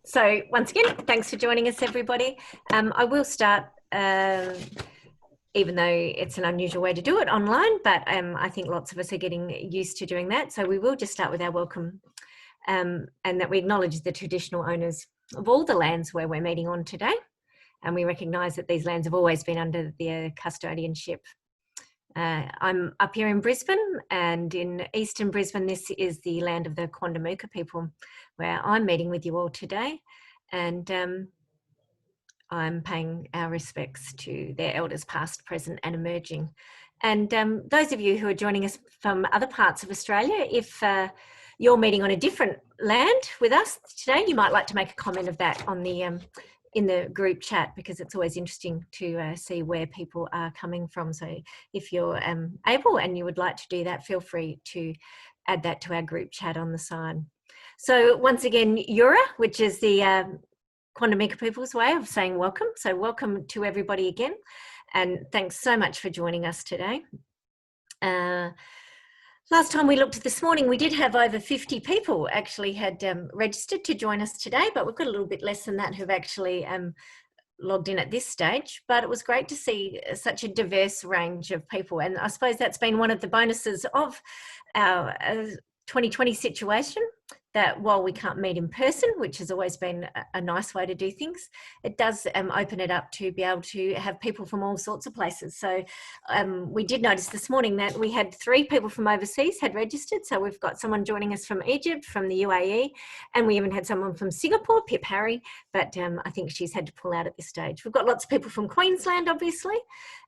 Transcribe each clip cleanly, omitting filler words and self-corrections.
So once again, thanks for joining us, everybody. I will start, even though it's an unusual way to do it online, but I think lots of us are getting used to doing that. So we will just start with our welcome, and that we acknowledge the traditional owners of all the lands where we're meeting on today. And we recognise that these lands have always been under their custodianship. I'm up here in Brisbane, and in eastern Brisbane, this is the land of the Qld people, where I'm meeting with you all today. And I'm paying our respects to their elders past, present and emerging. And those of you who are joining us from other parts of Australia, if you're meeting on a different land with us today, you might like to make a comment of that on the in the group chat, because it's always interesting to see where people are coming from. So if you're able and you would like to do that, feel free to add that to our group chat on the side. So once again, Yura, which is the Qld people's way of saying welcome. So welcome to everybody again. And thanks so much for joining us today. Last time we looked this morning, we did have over 50 people actually had registered to join us today, but we've got a little bit less than that who've actually logged in at this stage. But it was great to see such a diverse range of people. And I suppose that's been one of the bonuses of our 2020 situation, that while we can't meet in person, which has always been a nice way to do things, it does open it up to be able to have people from all sorts of places. So we did notice this morning that we had 3 people from overseas had registered. So we've got someone joining us from Egypt, from the UAE, and we even had someone from Singapore, Pip Harry, but I think she's had to pull out at this stage. We've got lots of people from Queensland, obviously,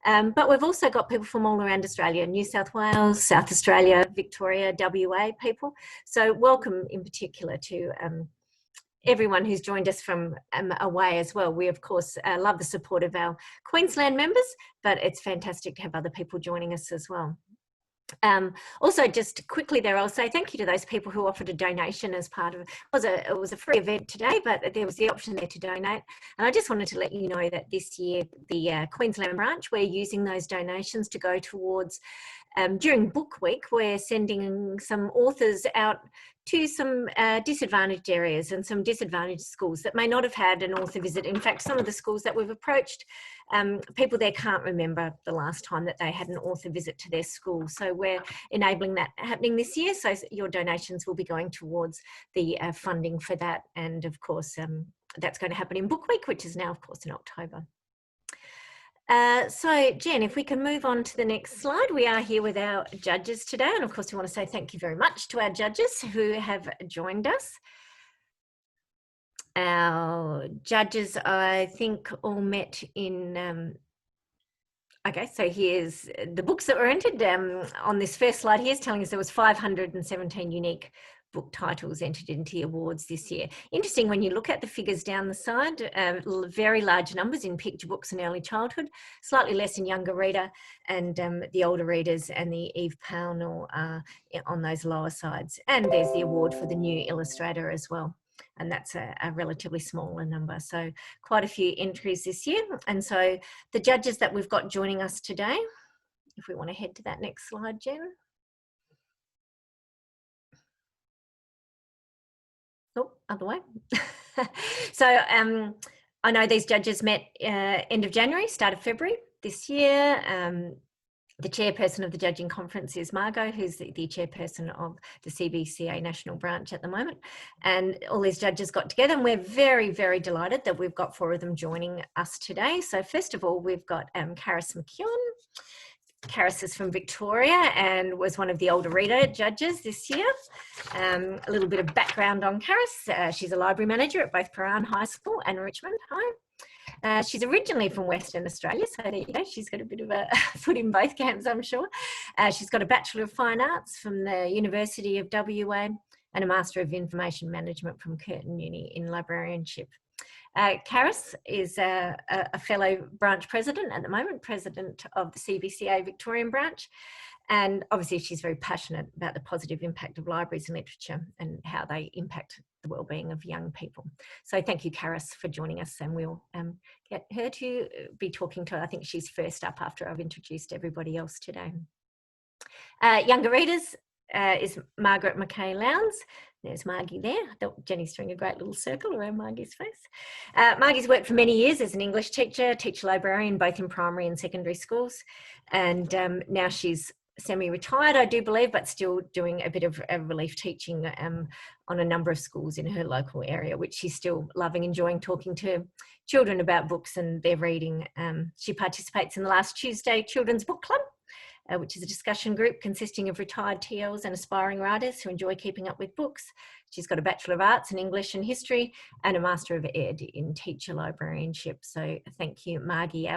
but we've also got people from all around Australia, New South Wales, South Australia, Victoria, WA people. So welcome in particular to everyone who's joined us from away as well. We, of course, love the support of our Queensland members, but it's fantastic to have other people joining us as well. Also, just quickly there, I'll say thank you to those people who offered a donation as part of it. Was a free event today, but there was the option there to donate. And I just wanted to let you know that this year, the Queensland branch, we're using those donations to go towards, during book week, we're sending some authors out to some disadvantaged areas and some disadvantaged schools that may not have had an author visit. In fact, some of the schools that we've approached, people there can't remember the last time that they had an author visit to their school. So we're enabling that happening this year. So your donations will be going towards the funding for that. And of course, that's going to happen in book week, which is now, of course, in October. So Jen, if we can move on to the next slide, we are here with our judges today. And of course, we want to say thank you very much to our judges who have joined us. Our judges, I think, all met in, okay, so here's the books that were entered. On this first slide here is telling us there was 517 unique book titles entered into the awards this year. Interesting when you look at the figures down the side, very large numbers in picture books and early childhood, slightly less in younger reader, and the older readers and the Eve Pownell are on those lower sides. And there's the award for the new illustrator as well. And that's a relatively smaller number. So quite a few entries this year. And so the judges that we've got joining us today, if we want to head to that next slide, Jen. Oh, other way. So I know these judges met end of January, start of February this year. The chairperson of the judging conference is Margie, who's the chairperson of the CBCA national branch at the moment. And all these judges got together, and we're very, very delighted that we've got 4 of them joining us today. So first of all, we've got Karys McEwen. Karys is from Victoria and was one of the older reader judges this year. A little bit of background on Karys. She's a library manager at both Paran High School and Richmond High. She's originally from Western Australia, so there you go. She's got a bit of a foot in both camps, I'm sure. She's got a Bachelor of Fine Arts from the University of WA and a Master of Information Management from Curtin Uni in librarianship. Karys is a fellow branch president at the moment, president of the CBCA Victorian branch. And obviously she's very passionate about the positive impact of libraries and literature and how they impact the wellbeing of young people. So thank you, Karys, for joining us, and we'll get her to be talking to her. I think she's first up after I've introduced everybody else today. Younger readers, is Margaret McKay-Lowndes. There's Margie there. Jenny's doing a great little circle around Margie's face. Margie's worked for many years as an English teacher, teacher librarian, both in primary and secondary schools. And now she's semi-retired, I do believe, but still doing a bit of relief teaching on a number of schools in her local area, which she's still loving, enjoying talking to children about books and their reading. She participates in the Last Tuesday Children's Book Club, which is a discussion group consisting of retired TLs and aspiring writers who enjoy keeping up with books. She's got a Bachelor of Arts in English and History and a Master of Ed in Teacher Librarianship. So thank you, Margie, one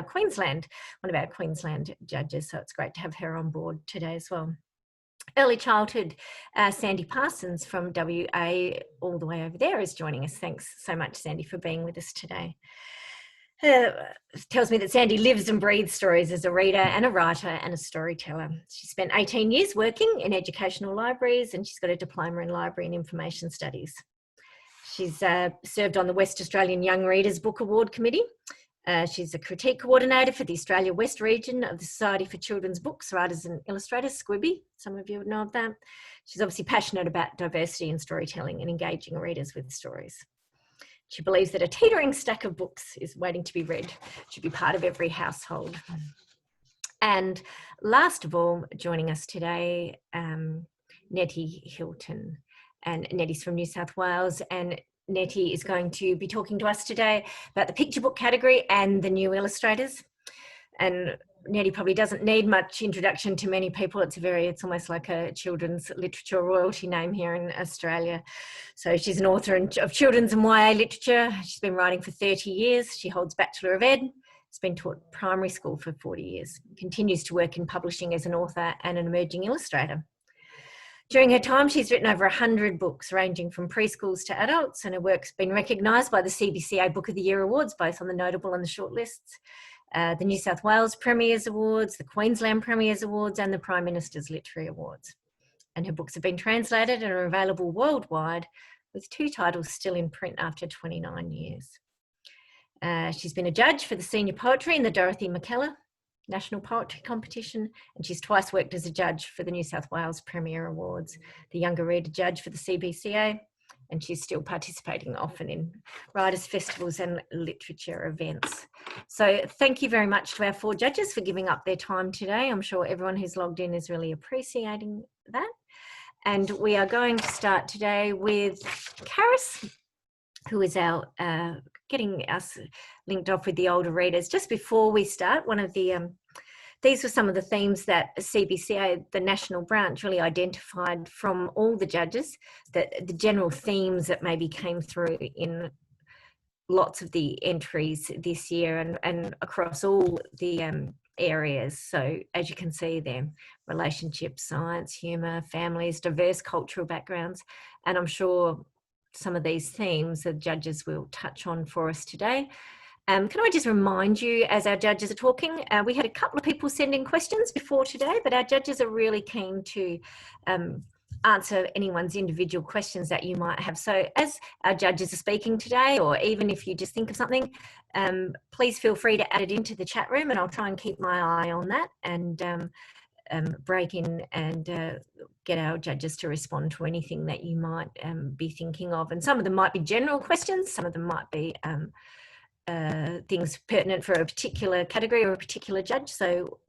of our Queensland judges. So it's great to have her on board today as well. Early childhood, Sandi Parsons from WA, all the way over there, is joining us. Thanks so much, Sandi, for being with us today. Tells me that Sandi lives and breathes stories as a reader and a writer and a storyteller. She spent 18 years working in educational libraries, and she's got a diploma in library and information studies. She's served on the West Australian Young Readers Book Award Committee. She's a critique coordinator for the Australia West region of the Society for Children's Books, Writers and Illustrators, SQUIBI. Some of you would know of that. She's obviously passionate about diversity in storytelling and engaging readers with stories. She believes that a teetering stack of books is waiting to be read. It should be part of every household. And last of all, joining us today, Nette Hilton. And Nettie's from New South Wales, and Nettie is going to be talking to us today about the picture book category and the new illustrators. And Nettie probably doesn't need much introduction to many people. It's almost like a children's literature royalty name here in Australia. So she's an author of children's and YA literature. She's been writing for 30 years. She holds Bachelor of Ed. Has been taught primary school for 40 years. Continues to work in publishing as an author and an emerging illustrator. During her time, she's written over 100 books ranging from preschools to adults, and her work's been recognised by the CBCA Book of the Year Awards, both on the notable and the shortlists. The New South Wales Premiers Awards, the Queensland Premiers Awards, and the Prime Minister's Literary Awards. And her books have been translated and are available worldwide, with 2 titles still in print after 29 years. She's been a judge for the Senior Poetry in the Dorothy McKellar National Poetry Competition, and she's twice worked as a judge for the New South Wales Premier Awards, the Younger Reader Judge for the CBCA, and she's still participating often in writers' festivals and literature events. So thank you very much to our 4 judges for giving up their time today. I'm sure everyone who's logged in is really appreciating that. And we are going to start today with Karys, who is our getting us linked off with the older readers. Just before we start, these were some of the themes that CBCA, the national branch, really identified from all the judges, that the general themes that maybe came through in lots of the entries this year and across all the areas. So as you can see there, relationships, science, humour, families, diverse cultural backgrounds, and I'm sure some of these themes the judges will touch on for us today. Can I just remind you, as our judges are talking, we had a couple of people send in questions before today, but our judges are really keen to answer anyone's individual questions that you might have. So as our judges are speaking today, or even if you just think of something, please feel free to add it into the chat room, and I'll try and keep my eye on that and break in and get our judges to respond to anything that you might be thinking of. And some of them might be general questions, some of them might be things pertinent for a particular category or a particular judge. So,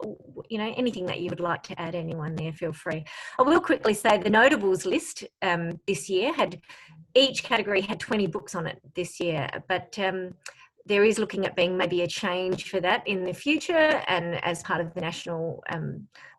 you know, anything that you would like to add, anyone there, feel free. I will quickly say the notables list this year each category had 20 books on it this year, but there is looking at being maybe a change for that in the future, and as part of the national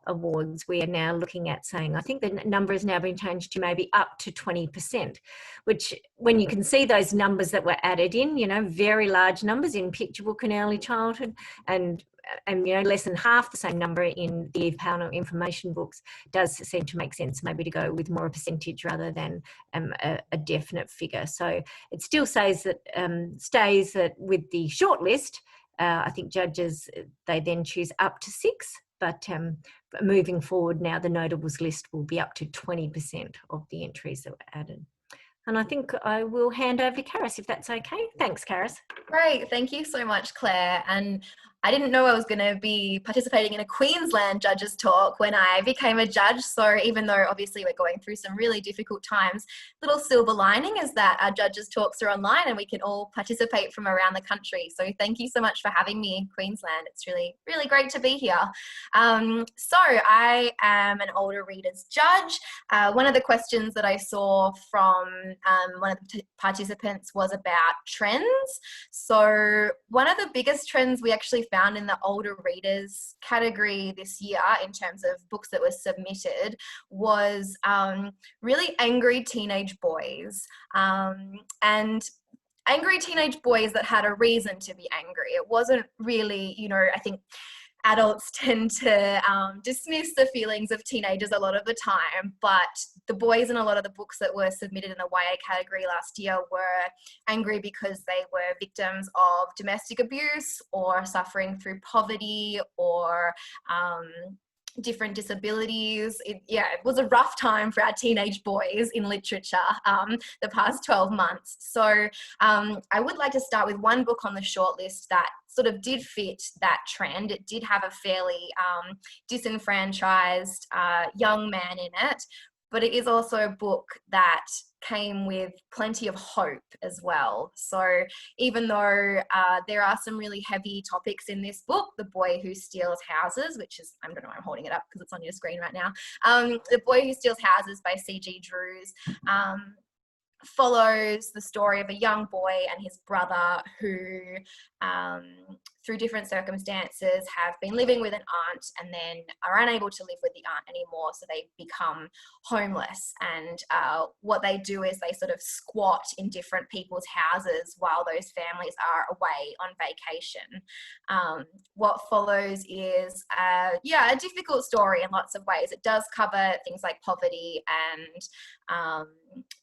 awards, we are now looking at saying, I think the number has now been changed to maybe up to 20%, which when you can see those numbers that were added in, you know, very large numbers in picture book and early childhood, and you know, less than half the same number in the panel information books, does seem to make sense maybe to go with more a percentage rather than a definite figure. So it still says that stays that with the shortlist, I think judges, they then choose up to 6, but moving forward now, the notables list will be up to 20% of the entries that were added. And I think I will hand over to Karys, if that's okay. Thanks, Karys. Great, thank you so much, Claire. And I didn't know I was going to be participating in a Queensland judges talk when I became a judge. So even though obviously we're going through some really difficult times, little silver lining is that our judges talks are online and we can all participate from around the country. So thank you so much for having me in Queensland. It's really, really great to be here. So I am an older readers judge. One of the questions that I saw from one of the participants was about trends. So one of the biggest trends we actually found in the older readers category this year in terms of books that were submitted was really angry teenage boys, and angry teenage boys that had a reason to be angry. It wasn't really, you know, I think adults tend to dismiss the feelings of teenagers a lot of the time, but the boys in a lot of the books that were submitted in the YA category last year were angry because they were victims of domestic abuse or suffering through poverty or different disabilities. It was a rough time for our teenage boys in literature the past 12 months. So I would like to start with one book on the shortlist that sort of did fit that trend. It did have a fairly disenfranchised young man in it, but it is also a book that came with plenty of hope as well. So even though there are some really heavy topics in this book, The Boy Who Steals Houses, which is, I don't know why I'm holding it up because it's on your screen right now. The Boy Who Steals Houses by C.G. Drews follows the story of a young boy and his brother who, through different circumstances, have been living with an aunt and then are unable to live with the aunt anymore, so they become homeless. And what they do is they sort of squat in different people's houses while those families are away on vacation. What follows is a difficult story in lots of ways. It does cover things like poverty, and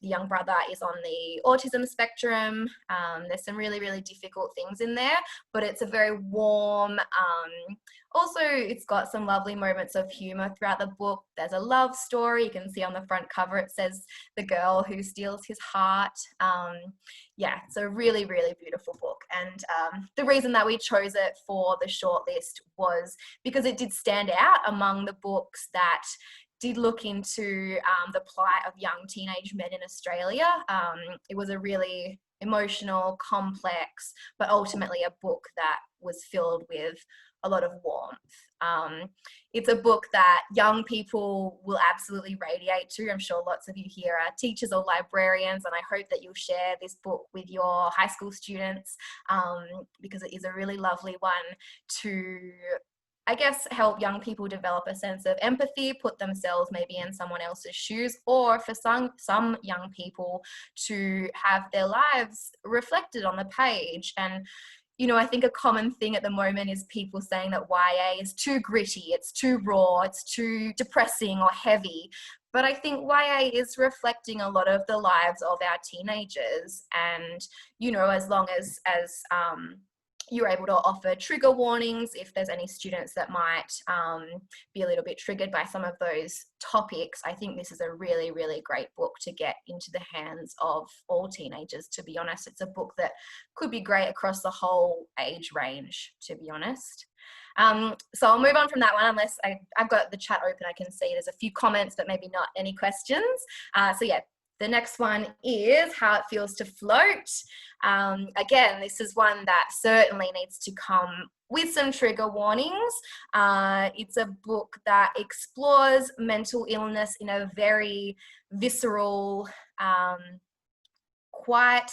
the young brother is on the autism spectrum. There's some really, really difficult things in there, but it's a very warm, also it's got some lovely moments of humor throughout the book. There's a love story. You can see on the front cover it says the girl who steals his heart. It's a really, really beautiful book, and the reason that we chose it for the shortlist was because it did stand out among the books that did look into the plight of young teenage men in Australia. It was a really emotional, complex, but ultimately a book that was filled with a lot of warmth. It's a book that young people will absolutely radiate to. I'm sure lots of you here are teachers or librarians, and I hope that you'll share this book with your high school students because it is a really lovely one to, I guess, help young people develop a sense of empathy, put themselves maybe in someone else's shoes, or for some young people to have their lives reflected on the page. And, you know, I think a common thing at the moment is people saying that YA is too gritty, it's too raw, it's too depressing or heavy. But I think YA is reflecting a lot of the lives of our teenagers. And, you know, as long as you're able to offer trigger warnings if there's any students that might be a little bit triggered by some of those topics, I think this is a really, really great book to get into the hands of all teenagers. To be honest, it's a book that could be great across the whole age range, to be honest. So I'll move on from that one, unless I've got the chat open. I can see there's a few comments, but maybe not any questions. The next one is How It Feels to Float. Again, this is one that certainly needs to come with some trigger warnings. It's a book that explores mental illness in a very visceral, quite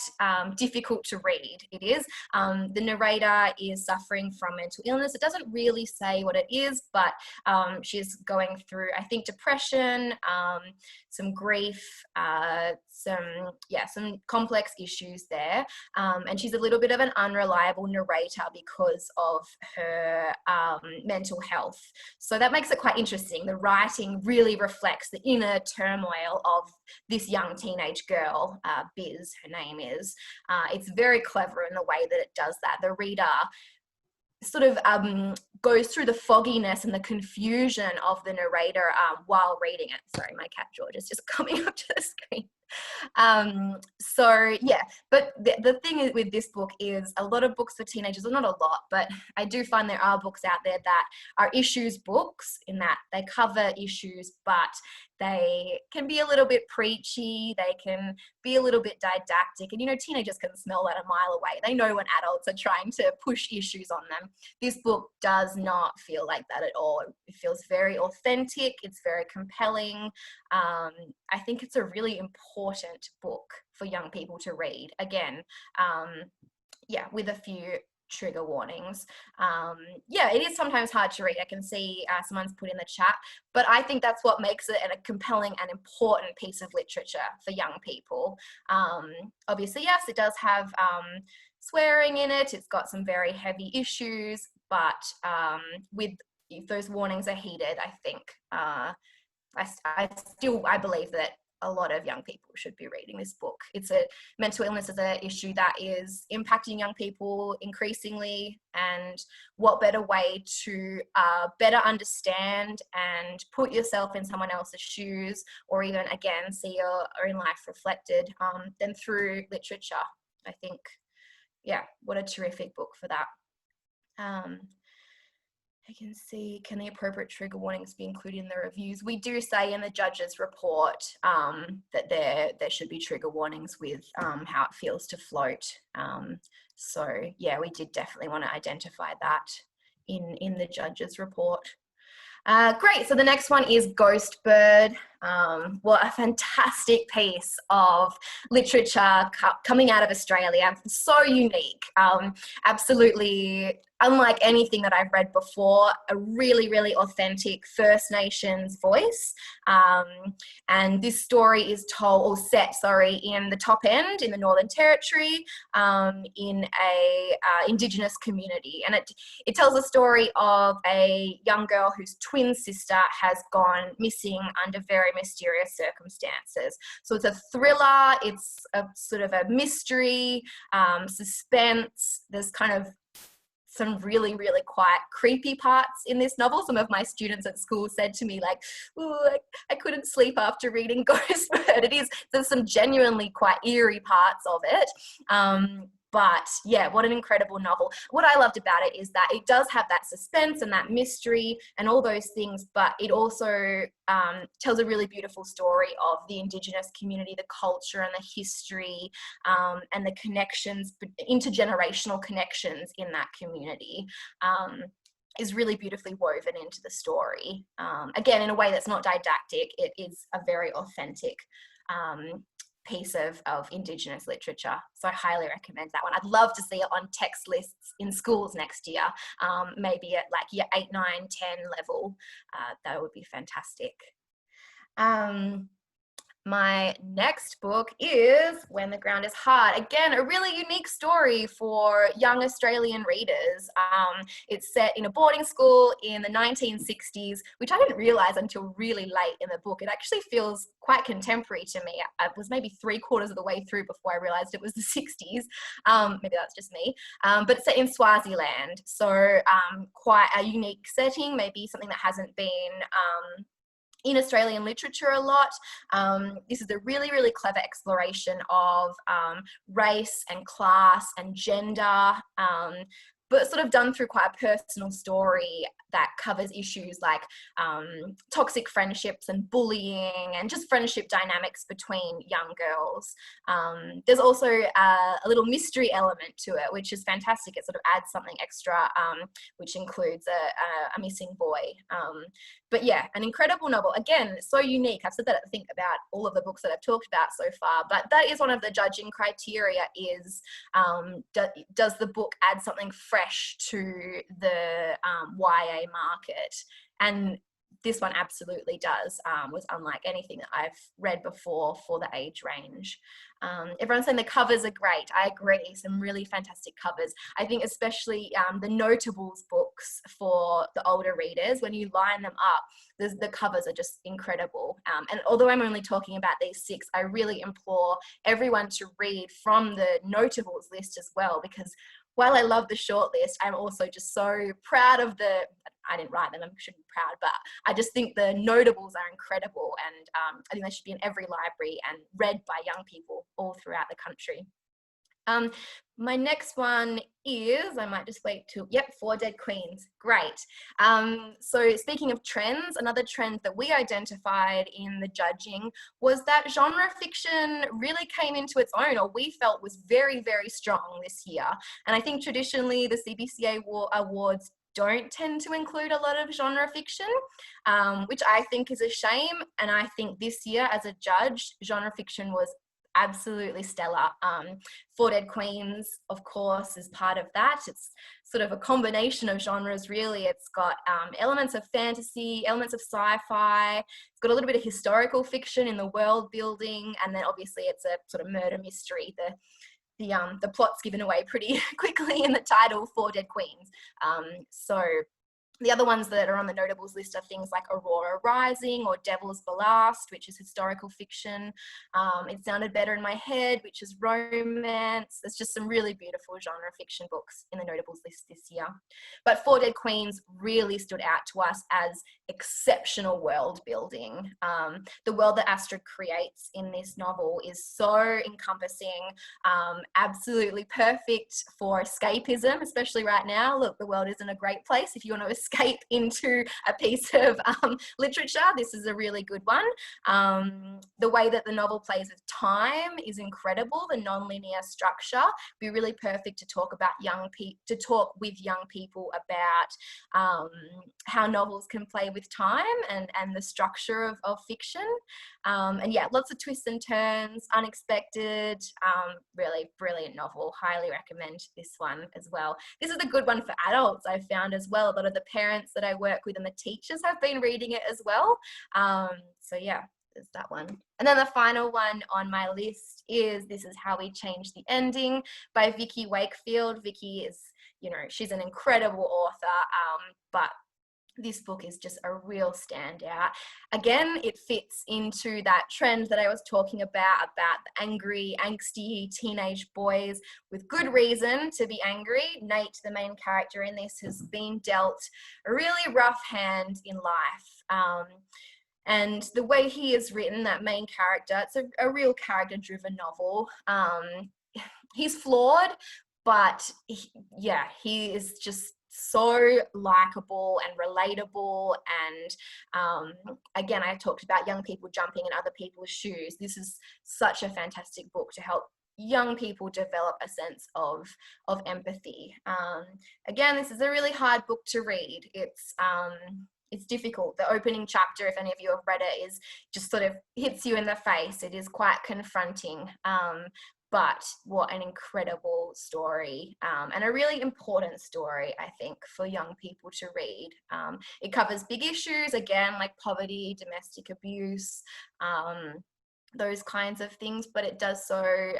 difficult to read. It is. The narrator is suffering from mental illness. It doesn't really say what it is, but she's going through, I think, depression, some grief, some complex issues there. And she's a little bit of an unreliable narrator because of her mental health. So that makes it quite interesting. The writing really reflects the inner turmoil of this young teenage girl, Biz, her name is. It's very clever in the way that it does that. The reader sort of goes through the fogginess and the confusion of the narrator while reading it. Sorry, my cat George is just coming up to the screen. So yeah, but the thing with this book is a lot of books for teenagers, well, not a lot, but I do find there are books out there that are issues books, in that they cover issues, but they can be a little bit preachy, they can be a little bit didactic, and you know, teenagers can smell that a mile away. They know when adults are trying to push issues on them. This book does not feel like that at all. It feels very authentic, it's very compelling. I think it's a really important book for young people to read. Again, yeah, with a few trigger warnings. Yeah, it is sometimes hard to read. I can see someone's put in the chat, but I think that's what makes it a compelling and important piece of literature for young people. Obviously, yes, it does have swearing in it. It's got some very heavy issues, but if those warnings are heeded, I think I believe that a lot of young people should be reading this book. Mental illness is an issue that is impacting young people increasingly, and what better way to better understand and put yourself in someone else's shoes, or even again see your own life reflected, than through literature. I think, yeah, what a terrific book for that. I can see, can the appropriate trigger warnings be included in the reviews? We do say in the judge's report that there should be trigger warnings with how it feels to float. So yeah, we did definitely want to identify that in the judge's report. Great, so the next one is Ghost Bird. Well, a fantastic piece of literature coming out of Australia. So unique, absolutely unlike anything that I've read before. A really, really authentic First Nations voice. And this story is set in the top end, in the Northern Territory, in a Indigenous community. And it tells a story of a young girl whose twin sister has gone missing under very mysterious circumstances. So it's a thriller, it's a sort of a mystery, suspense. There's kind of some really, really quite creepy parts in this novel. Some of my students at school said to me, like, "Ooh, I couldn't sleep after reading Ghost Bird." There's some genuinely quite eerie parts of it. But yeah, what an incredible novel. What I loved about it is that it does have that suspense and that mystery and all those things, but it also tells a really beautiful story of the Indigenous community, the culture and the history, and the connections, intergenerational connections in that community. Is really beautifully woven into the story. Again, in a way that's not didactic, it is a very authentic piece of Indigenous literature. So I highly recommend that one. I'd love to see it on text lists in schools next year, maybe at like year 8, 9, 10 level. That would be fantastic. My next book is When the Ground is Hard. Again, a really unique story for young Australian readers. It's set in a boarding school in the 1960s, which I didn't realise until really late in the book. It actually feels quite contemporary to me. I was maybe 3/4 of the way through before I realised it was the 60s. Maybe that's just me. But it's set in Swaziland, so quite a unique setting, maybe something that hasn't been in Australian literature a lot. This is a really, really clever exploration of race and class and gender, but sort of done through quite a personal story that covers issues like toxic friendships and bullying and just friendship dynamics between young girls. There's also a little mystery element to it, which is fantastic. It sort of adds something extra, which includes a missing boy. But yeah, an incredible novel. Again, so unique. I've said that I think about all of the books that I've talked about so far, but that is one of the judging criteria is, does the book add something fresh to the YA market? And this one absolutely does. Was unlike anything that I've read before for the age range. Everyone's saying the covers are great. I agree, some really fantastic covers. I think especially the notables books for the older readers, when you line them up, the covers are just incredible. And although I'm only talking about these 6, I really implore everyone to read from the notables list as well, because while I love the shortlist, I'm also just so proud of I didn't write them, I should be proud, but I just think the notables are incredible, and I think they should be in every library and read by young people all throughout the country. My next one is, I might just wait till, yep, Four Dead Queens. Great. So speaking of trends, another trend that we identified in the judging was that genre fiction really came into its own, or we felt was very, very strong this year. And I think traditionally the CBCA awards don't tend to include a lot of genre fiction, which I think is a shame. And I think this year as a judge, genre fiction was absolutely stellar. Four Dead Queens, of course, is part of that. It's sort of a combination of genres, really. It's got elements of fantasy, elements of sci-fi. It's got a little bit of historical fiction in the world building, and then obviously it's a sort of murder mystery. The plot's given away pretty quickly in the title, Four Dead Queens. So the other ones that are on the notables list are things like Aurora Rising or Devil's Ballast, which is historical fiction. It Sounded Better in My Head, which is romance. There's just some really beautiful genre fiction books in the notables list this year. But Four Dead Queens really stood out to us as exceptional world building. The world that Astrid creates in this novel is so encompassing, absolutely perfect for escapism, especially right now. Look, the world isn't a great place if you want to escape into a piece of literature. This is a really good one. The way that the novel plays with time is incredible. The non-linear structure be really perfect to talk about with young people about how novels can play with time and the structure of fiction. And yeah, lots of twists and turns, unexpected, really brilliant novel. Highly recommend this one as well. This is a good one for adults, I've found as well. A lot of the parents that I work with and the teachers have been reading it as well. So yeah, there's that one. And then the final one on my list is This Is How We Change the Ending by Vicky Wakefield. Vicky is, she's an incredible author, but this book is just a real standout. Again, it fits into that trend that I was talking about the angry, angsty teenage boys with good reason to be angry. Nate, the main character in this, has been dealt a really rough hand in life. And the way he is written, that main character, it's a real character-driven novel. He's flawed, but he is just so likable and relatable. And again, I talked about young people jumping in other people's shoes. This is such a fantastic book to help young people develop a sense of empathy. Again, this is a really hard book to read. It's difficult. The opening chapter, if any of you have read it, is just sort of hits you in the face. It is quite confronting. But what an incredible story, and a really important story, I think, for young people to read. It covers big issues, again, like poverty, domestic abuse, those kinds of things, but it does so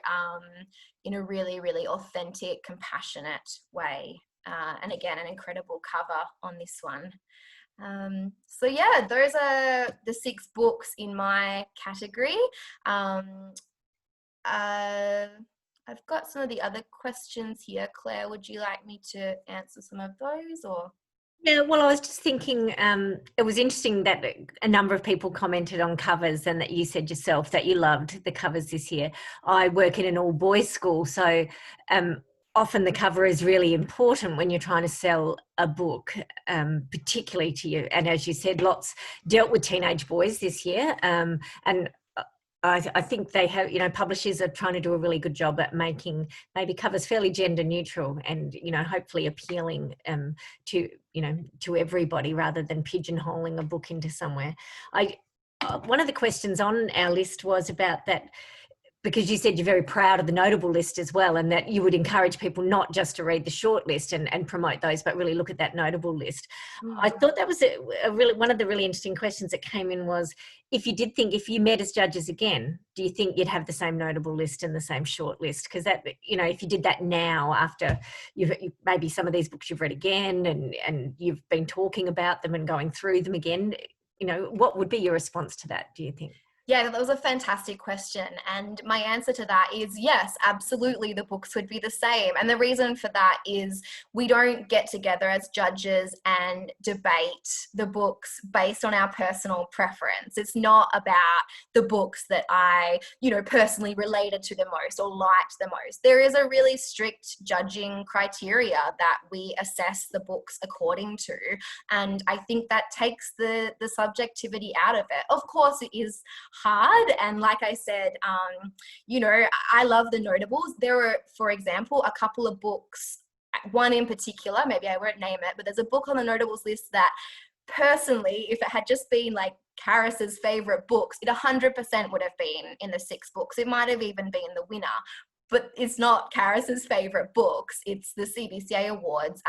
in a really, really authentic, compassionate way. And again, an incredible cover on this one. So yeah, those are the 6 books in my category. I've got some of the other questions here. Claire, would you like me to answer some of those, or? Yeah, well, I was just thinking, it was interesting that a number of people commented on covers, and that you said yourself that you loved the covers this year. I work in an all-boys school, so often the cover is really important when you're trying to sell a book, particularly to you. And as you said, lots dealt with teenage boys this year, and I think they have, publishers are trying to do a really good job at making maybe covers fairly gender neutral and, hopefully appealing to everybody rather than pigeonholing a book into somewhere. One of the questions on our list was about that, because you said you're very proud of the notable list as well, and that you would encourage people not just to read the short list and promote those, but really look at that notable list. I thought that was one of the really interesting questions that came in was, if you met as judges again, do you think you'd have the same notable list and the same short list? Because that, if you did that now after maybe some of these books you've read again and you've been talking about them and going through them again, what would be your response to that, do you think? Yeah, that was a fantastic question. And my answer to that is yes, absolutely, the books would be the same. And the reason for that is we don't get together as judges and debate the books based on our personal preference. It's not about the books that I, personally related to the most or liked the most. There is a really strict judging criteria that we assess the books according to. And I think that takes the subjectivity out of it. Of course, it is hard, and like I said, I love the notables. There were, for example, a couple of books, one in particular, maybe I won't name it, but there's a book on the notables list that personally, if it had just been like Karys's favorite books, it 100% would have been in the 6 books. It might have even been the winner. But it's not Karys's favorite books, it's the CBCA awards.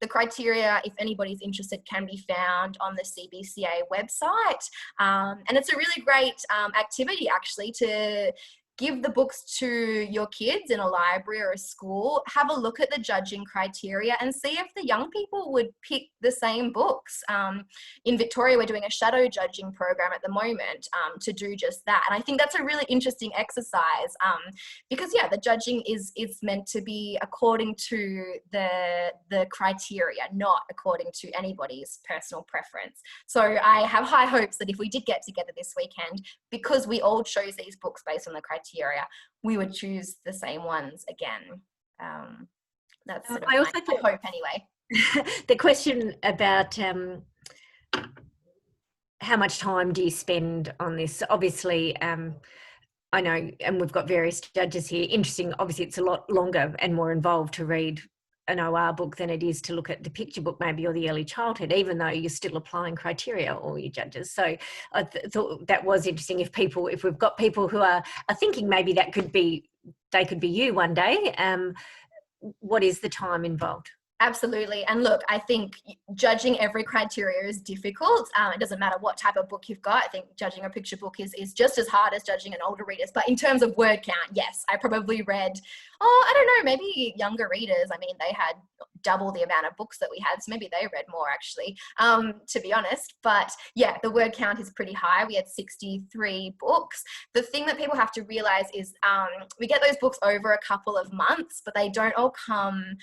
The criteria, if anybody's interested, can be found on the CBCA website. And it's a really great activity actually to give the books to your kids in a library or a school, have a look at the judging criteria and see if the young people would pick the same books. In Victoria, we're doing a shadow judging program at the moment to do just that. And I think that's a really interesting exercise because, yeah, the judging is meant to be according to the criteria, not according to anybody's personal preference. So I have high hopes that if we did get together this weekend, because we all chose these books based on the criteria, we would choose the same ones again. That's sort of I also my hope anyway. The question about how much time do you spend on this? Obviously, I know, and we've got various judges here. Interesting, obviously it's a lot longer and more involved to read an OR book than it is to look at the picture book maybe or the early childhood, even though you're still applying criteria, all your judges. So I thought that was interesting. If we've got people who are thinking maybe they could be you one day, what is the time involved? Absolutely. And look, I think judging every criteria is difficult. It doesn't matter what type of book you've got. I think judging a picture book is just as hard as judging an older reader's. But in terms of word count, yes, I probably read, I don't know, maybe younger readers. I mean, they had double the amount of books that we had, so maybe they read more actually, to be honest. But yeah, the word count is pretty high. We had 63 books. The thing that people have to realize is we get those books over a couple of months, but they don't all come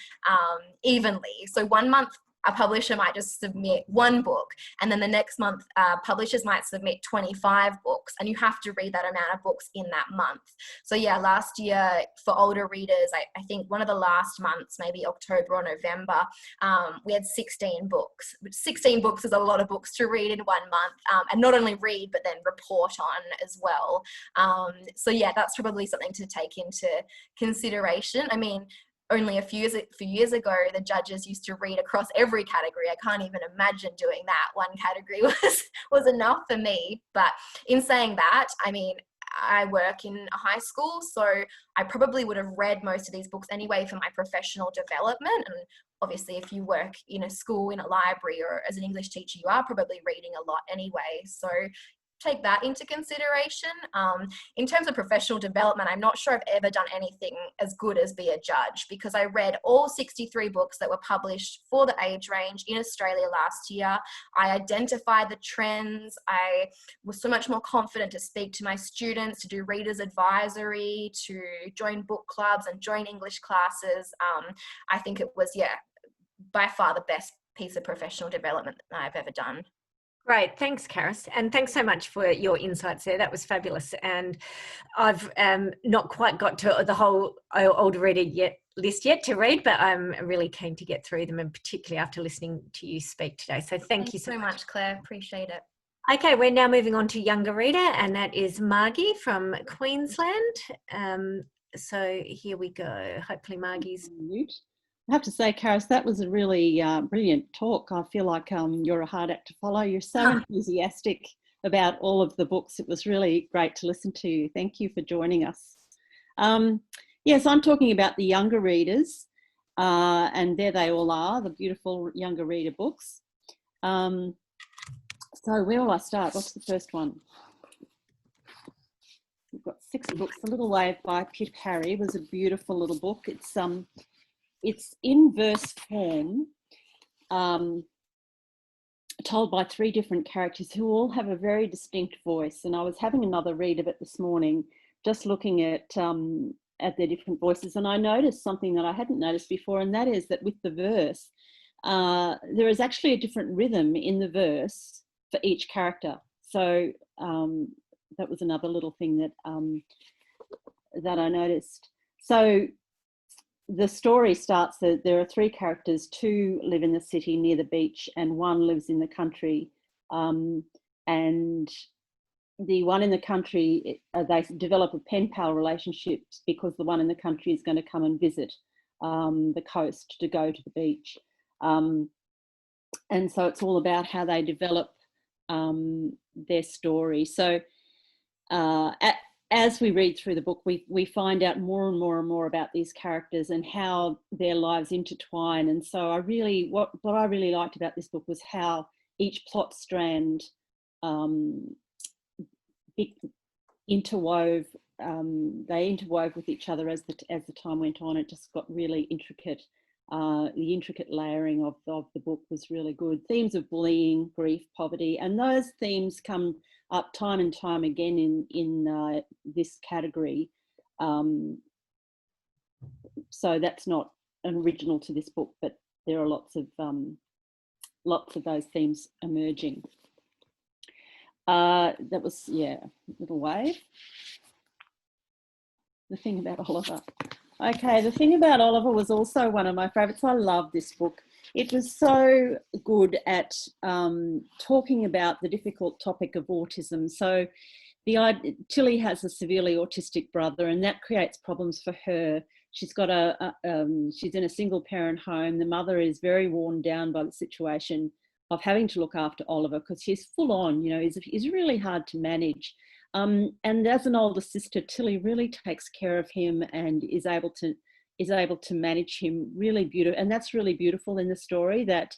evenly. So one month a publisher might just submit 1 book, and then the next month publishers might submit 25 books, and you have to read that amount of books in that month. So yeah, last year for older readers, I think one of the last months, maybe October or November, we had 16 books. 16 books is a lot of books to read in 1 month, and not only read but then report on as well. So yeah, that's probably something to take into consideration. I mean, only a few years ago, the judges used to read across every category. I can't even imagine doing that. One category was enough for me. But in saying that, I mean, I work in a high school, so I probably would have read most of these books anyway for my professional development. And obviously, if you work in a school, in a library, or as an English teacher, you are probably reading a lot anyway. So take that into consideration. In terms of professional development, I'm not sure I've ever done anything as good as be a judge, because I read all 63 books that were published for the age range in Australia last year. I identified the trends. I was so much more confident to speak to my students, to do readers advisory, to join book clubs and join English classes. I think it was, yeah, by far the best piece of professional development that I've ever done. Great. Thanks, Karys. And thanks so much for your insights there. That was fabulous. And I've not quite got to the whole older reader list yet to read, but I'm really keen to get through them, and particularly after listening to you speak today. So thank you so much, Claire. Appreciate it. Okay, we're now moving on to younger reader, and that is Margie from Queensland. So here we go. Hopefully Margie's... I have to say, Karys, that was a really brilliant talk. I feel like you're a hard act to follow. You're so enthusiastic about all of the books. It was really great to listen to you. Thank you for joining us. Yes, I'm talking about the younger readers, and there they all are, the beautiful younger reader books. So where will I start? What's the first one? We've got 6 books. The Little Wave by Pip Harry was a beautiful little book. It's in verse form, told by 3 different characters who all have a very distinct voice. And I was having another read of it this morning, just looking at their different voices, and I noticed something that I hadn't noticed before, and that is that with the verse, there is actually a different rhythm in the verse for each character. So that was another little thing that that I noticed. So the story starts that there are 3 characters. 2 live in the city near the beach, and 1 lives in the country. And the one in the country, they develop a pen pal relationship because the one in the country is going to come and visit the coast to go to the beach. And so it's all about how they develop their story. So as we read through the book, we find out more and more and more about these characters and how their lives intertwine. And so what I really liked about this book was how each plot strand interwove. They interwove with each other as the time went on. It just got really intricate. The intricate layering of the book was really good. Themes of bullying, grief, poverty, and those themes come up time and time again in this category. So that's not an original to this book, but there are lots of those themes emerging. That was, yeah, little wave. The Thing About Oliver. Okay, The Thing About Oliver was also one of my favourites. I love this book. It was so good at talking about the difficult topic of autism. So Tilly has a severely autistic brother, and that creates problems for her. She's got she's in a single parent home. The mother is very worn down by the situation of having to look after Oliver because he's full on, you know, he's really hard to manage. And as an older sister, Tilly really takes care of him and is able to manage him really beautiful. And that's really beautiful in the story, that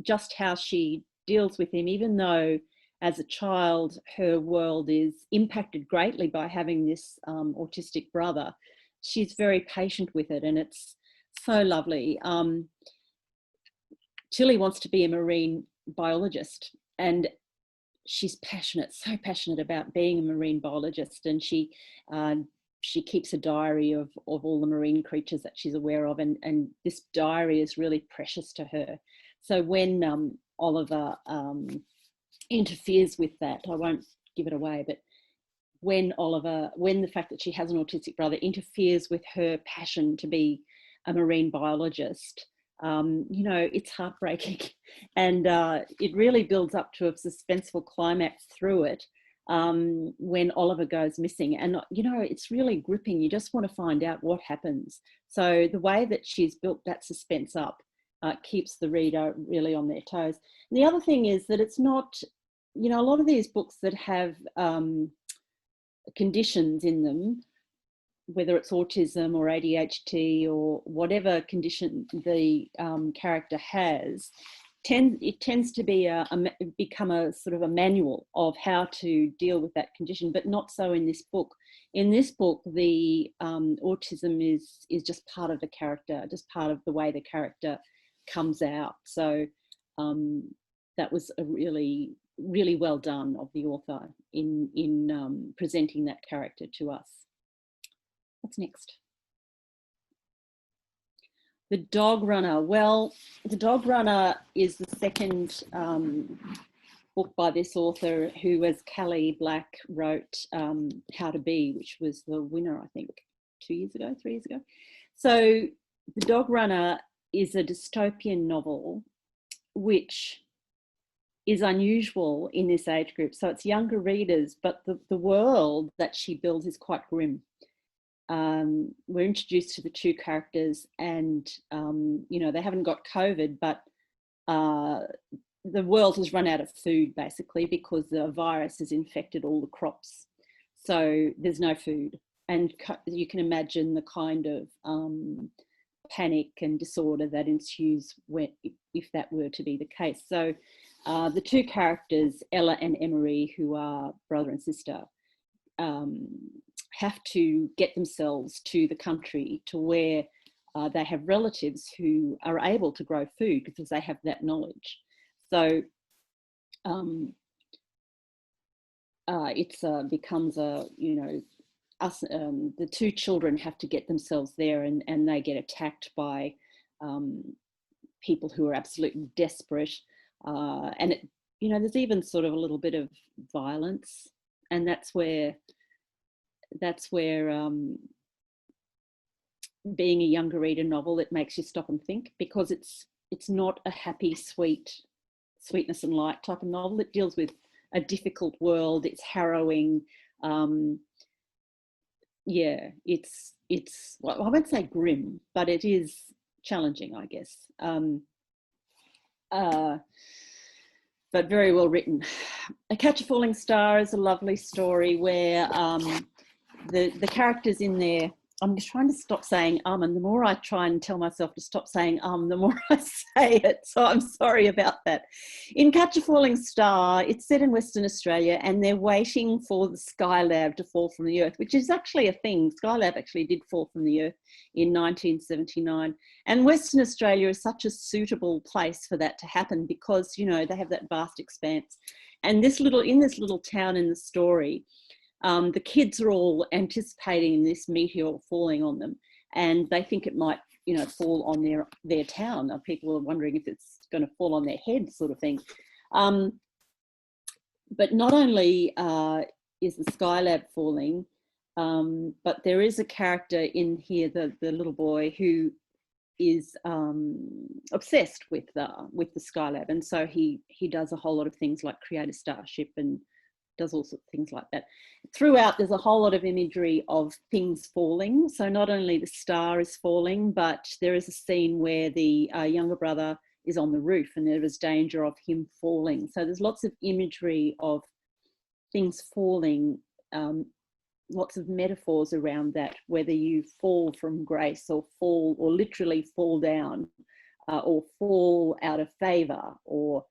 just how she deals with him, even though as a child her world is impacted greatly by having this autistic brother. She's very patient with it, and it's so lovely. Tilly wants to be a marine biologist, and she's passionate, so passionate about being a marine biologist, and she keeps a diary of all the marine creatures that she's aware of, and this diary is really precious to her. So when Oliver interferes with that, I won't give it away, but when the fact that she has an autistic brother interferes with her passion to be a marine biologist, you know, it's heartbreaking, and it really builds up to a suspenseful climax through it when Oliver goes missing. And, you know, it's really gripping. You just want to find out what happens. So the way that she's built that suspense up keeps the reader really on their toes. And the other thing is that it's not, you know, a lot of these books that have conditions in them, whether it's autism or ADHD or whatever condition the character has, it tends to be become a sort of a manual of how to deal with that condition, but not so in this book. In this book, the autism is just part of the character, just part of the way the character comes out. So that was a really, really well done of the author in presenting that character to us. What's next? The Dog Runner. Well, The Dog Runner is the second book by this author, who, as Callie Black, wrote How to Be, which was the winner, I think, 3 years ago. So The Dog Runner is a dystopian novel, which is unusual in this age group. So it's younger readers, but the world that she builds is quite grim. We're introduced to the 2 characters, and you know, they haven't got COVID, but the world has run out of food basically because the virus has infected all the crops. So there's no food, and you can imagine the kind of panic and disorder that ensues if that were to be the case. So the 2 characters, Ella and Emery, who are brother and sister, have to get themselves to the country to where they have relatives who are able to grow food because they have that knowledge. So it's becomes a, you know, us, the two children have to get themselves there, and they get attacked by people who are absolutely desperate, and it, you know, there's even sort of a little bit of violence, and that's where being a younger reader novel, it makes you stop and think, because it's not a happy, sweetness and light type of novel. It deals with a difficult world. It's harrowing. Yeah, it's well, I won't say grim, but it is challenging, I guess. But very well written. A Catch a Falling Star is a lovely story where the characters in there, I'm just trying to stop saying and the more I try and tell myself to stop saying the more I say it, so I'm sorry about that. In Catch a Falling Star, it's set in Western Australia, and they're waiting for the Skylab to fall from the earth, which is actually a thing. Skylab actually did fall from the earth in 1979, and Western Australia is such a suitable place for that to happen, because, you know, they have that vast expanse. And in this little town in the story, the kids are all anticipating this meteor falling on them, and they think it might, you know, fall on their town. People are wondering if it's going to fall on their head, sort of thing. But not only is the Skylab falling, but there is a character in here, the little boy, who is obsessed with the Skylab, and so he does a whole lot of things like create a starship and does all sorts of things like that. Throughout, there's a whole lot of imagery of things falling. So not only the star is falling, but there is a scene where the younger brother is on the roof and there is danger of him falling. So there's lots of imagery of things falling, lots of metaphors around that, whether you fall from grace or fall, or literally fall down, or fall out of favour, or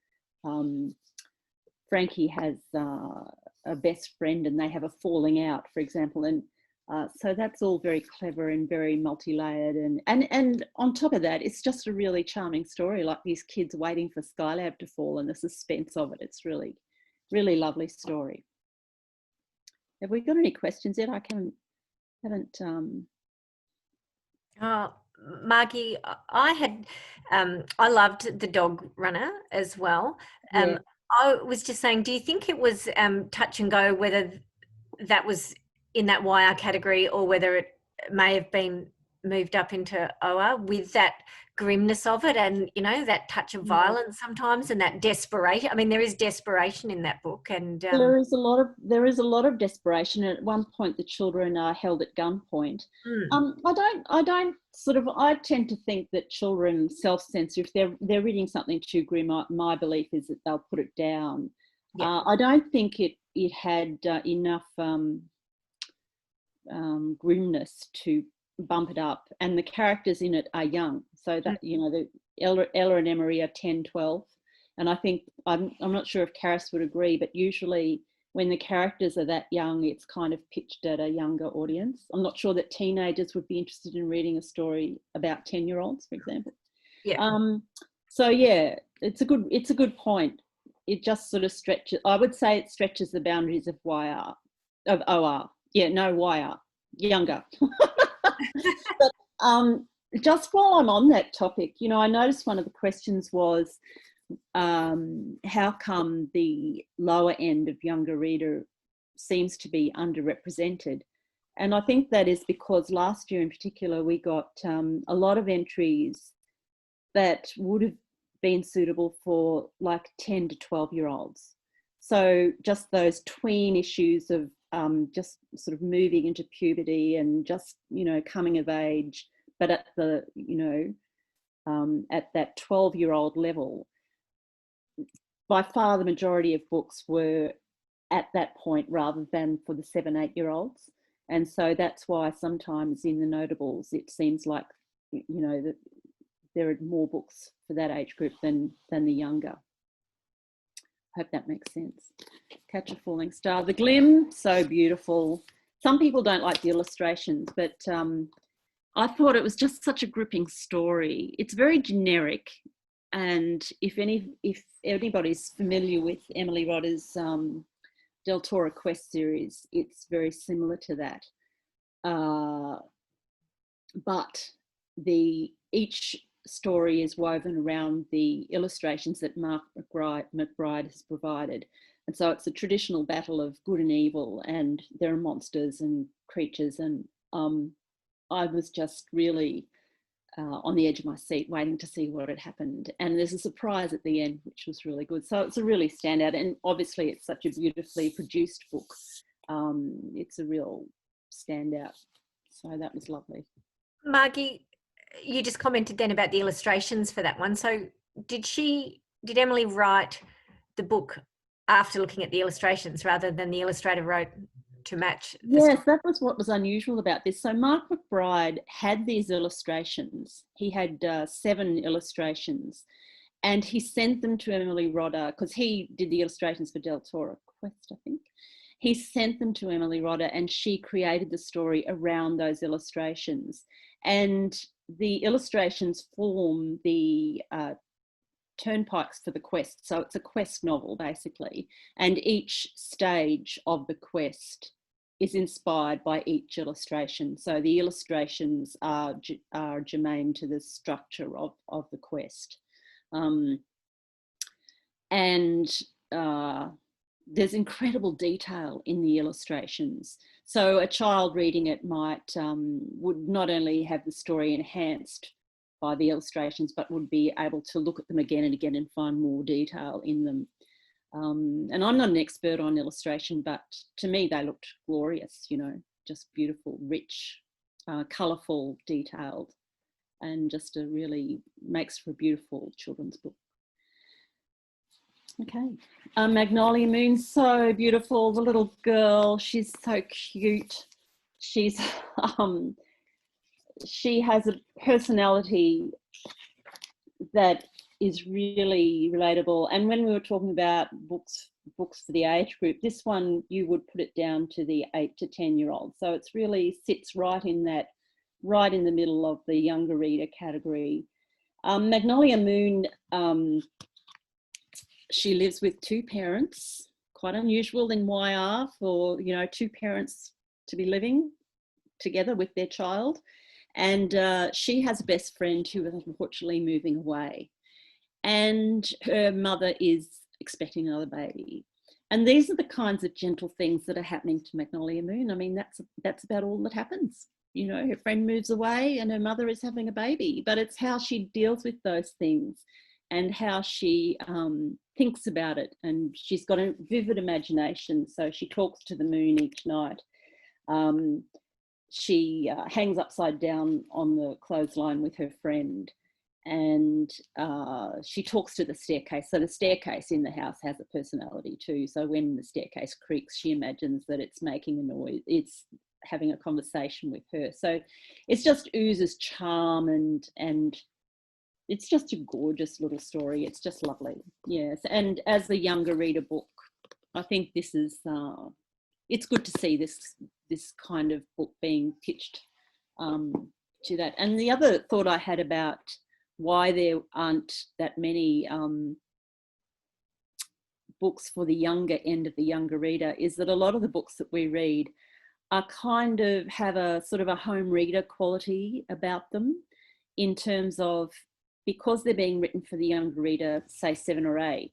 Frankie has a best friend and they have a falling out, for example. And so that's all very clever and very multi-layered. And on top of that, it's just a really charming story, like these kids waiting for Skylab to fall and the suspense of it. It's really, really lovely story. Have we got any questions yet? I haven't. Margie, I loved The Dog Runner as well. Yeah. I was just saying, do you think it was touch and go whether that was in that YR category or whether it may have been moved up into OR with that grimness of it, and, you know, that touch of violence sometimes, and that desperation? I mean, there is desperation in that book, and there is a lot of desperation. At one point, the children are held at gunpoint. I tend to think that children self-censor. If they're reading something too grim, my belief is that they'll put it down. Yeah. I don't think it had enough grimness to bump it up, and the characters in it are young, so that, you know, the Ella and Emery are 10, 12, and I think, I'm not sure if Karys would agree, but usually when the characters are that young, it's kind of pitched at a younger audience. I'm not sure that teenagers would be interested in reading a story about 10-year-olds, for example. Yeah. So yeah, it's a good point. It just sort of stretches, I would say it stretches the boundaries of YR, of OR. Yeah, no, YR, younger. But just while I'm on that topic, you know, I noticed one of the questions was, how come the lower end of younger reader seems to be underrepresented? And I think that is because last year in particular, we got a lot of entries that would have been suitable for like 10 to 12-year-olds. So just those tween issues of just sort of moving into puberty and just, you know, coming of age, but at the, you know, at that 12-year-old level, by far the majority of books were at that point rather than for the 7, 8-year-olds. And so that's why sometimes in the notables, it seems like, you know, that there are more books for that age group than the younger. Hope that makes sense. Catch a Falling Star. The Glim, so beautiful. Some people don't like the illustrations, but I thought it was just such a gripping story. It's very generic, And if anybody's familiar with Emily Rodda's Del Toro Quest series, it's very similar to that. But each story is woven around the illustrations that Mark McBride has provided. And so it's a traditional battle of good and evil, and there are monsters and creatures. And I was just really on the edge of my seat waiting to see what had happened. And there's a surprise at the end, which was really good. So it's a really standout. And obviously it's such a beautifully produced book. It's a real standout. So that was lovely. Margie, you just commented then about the illustrations for that one. So did Emily write the book after looking at the illustrations rather than the illustrator wrote to match? Yes, that was what was unusual about this. So Mark McBride had these illustrations. He had 7 illustrations, and he sent them to Emily Rodda because he did the illustrations for Del Toro Quest, I think. He sent them to Emily Rodda, and she created the story around those illustrations. And the illustrations form the turnpikes for the quest. So it's a quest novel, basically. And each stage of the quest is inspired by each illustration. So the illustrations are germane to the structure of the quest. There's incredible detail in the illustrations. So a child reading it would not only have the story enhanced by the illustrations, but would be able to look at them again and again and find more detail in them. And I'm not an expert on illustration, but to me they looked glorious, just beautiful, rich, colourful, detailed, and just makes for a beautiful children's book. Okay, Magnolia Moon, so beautiful. The little girl, she's so cute. She has a personality that is really relatable. And when we were talking about books for the age group, this one you would put it down to the 8 to 10-year-old. So it's really sits right in the middle of the younger reader category. Magnolia Moon. She lives with 2 parents, quite unusual in YR for, 2 parents to be living together with their child. And she has a best friend who is unfortunately moving away. And her mother is expecting another baby. And these are the kinds of gentle things that are happening to Magnolia Moon. I mean, that's about all that happens. Her friend moves away and her mother is having a baby, but it's how she deals with those things and how she thinks about it. And she's got a vivid imagination, so she talks to the moon each night. She hangs upside down on the clothesline with her friend, and she talks to the staircase. So the staircase in the house has a personality too. So when the staircase creaks, she imagines that it's making a noise. It's having a conversation with her. So it's just oozes charm, and it's just a gorgeous little story. It's just lovely. Yes. And as the younger reader book, I think this is, it's good to see this kind of book being pitched to that. And the other thought I had about why there aren't that many books for the younger end of the younger reader is that a lot of the books that we read are have a sort of a home reader quality about them, in terms of, because they're being written for the younger reader, say 7 or 8,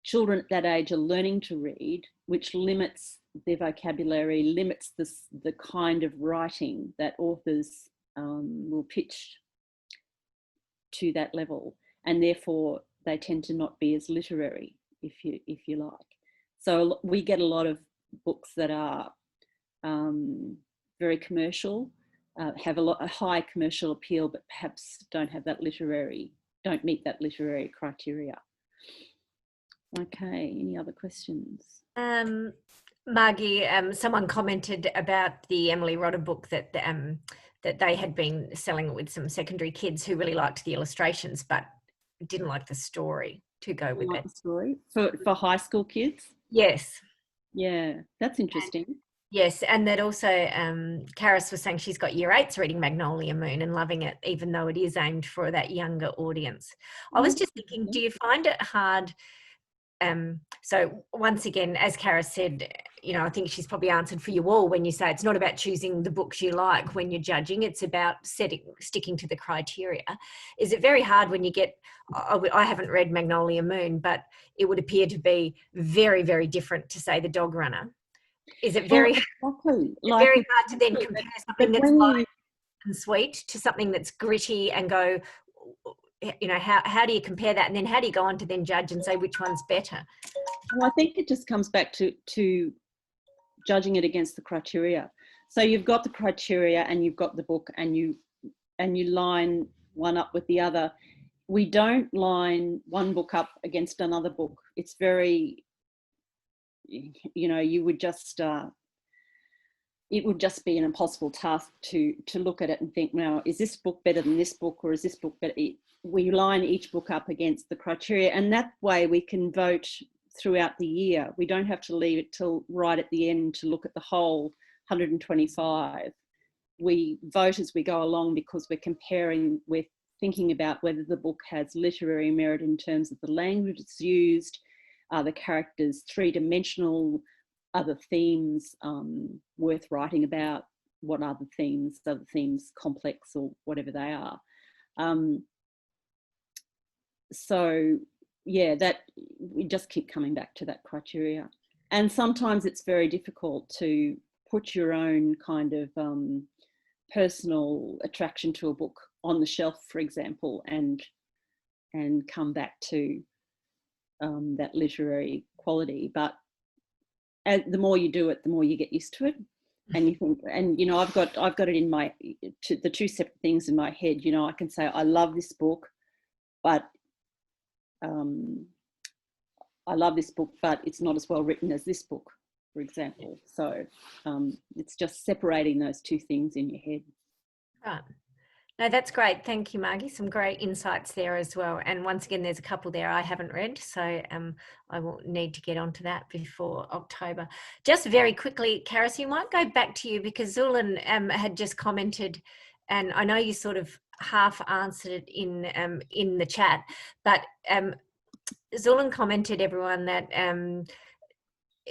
children at that age are learning to read, which limits their vocabulary, limits the kind of writing that authors will pitch to that level, and therefore they tend to not be as literary, if you like. So we get a lot of books that are very commercial, have a high commercial appeal, but perhaps don't meet that literary criteria. Okay, any other questions? Margie, someone commented about the Emily Rodda book that they had been selling with some secondary kids who really liked the illustrations but didn't like the story to go with it. The story for high school kids? Yes. Yeah, that's interesting. Yes, and that also Karys was saying she's got year 8s reading Magnolia Moon and loving it, even though it is aimed for that younger audience. I was just thinking, do you find it hard? So once again, as Karys said, I think she's probably answered for you all when you say it's not about choosing the books you like when you're judging, it's about sticking to the criteria. Is it very hard when you get, I haven't read Magnolia Moon, but it would appear to be very, very different to, say, The Dog Runner. Is it very, exactly. very hard to then compare something that's light and sweet to something that's gritty and go, how do you compare that? And then how do you go on to then judge and say which one's better? Well, I think it just comes back to judging it against the criteria. So you've got the criteria and you've got the book, and you line one up with the other. We don't line one book up against another book. It's very, you would just, it would just be an impossible task to look at it and think, now, is this book better than this book, or is this book better? We line each book up against the criteria, and that way we can vote throughout the year. We don't have to leave it till right at the end to look at the whole 125. We vote as we go along because we're comparing, we're thinking about whether the book has literary merit in terms of the language it's used, the characters three-dimensional, other themes worth writing about, what are the themes complex or whatever they are. So yeah, that we just keep coming back to that criteria. And sometimes it's very difficult to put your own kind of personal attraction to a book on the shelf, for example, and come back to that literary quality. But the more you do it, the more you get used to it. And you think, and I've got it in my, the two separate things in my head. I can say I love this book, but it's not as well written as this book, for example. So it's just separating those two things in your head. Right. No, that's great. Thank you, Margie. Some great insights there as well. And once again, there's a couple there I haven't read, so I will need to get onto that before October. Just very quickly, Karys, you might go back to you, because Zulan had just commented, and I know you sort of half answered it in the chat, but Zulan commented, everyone, that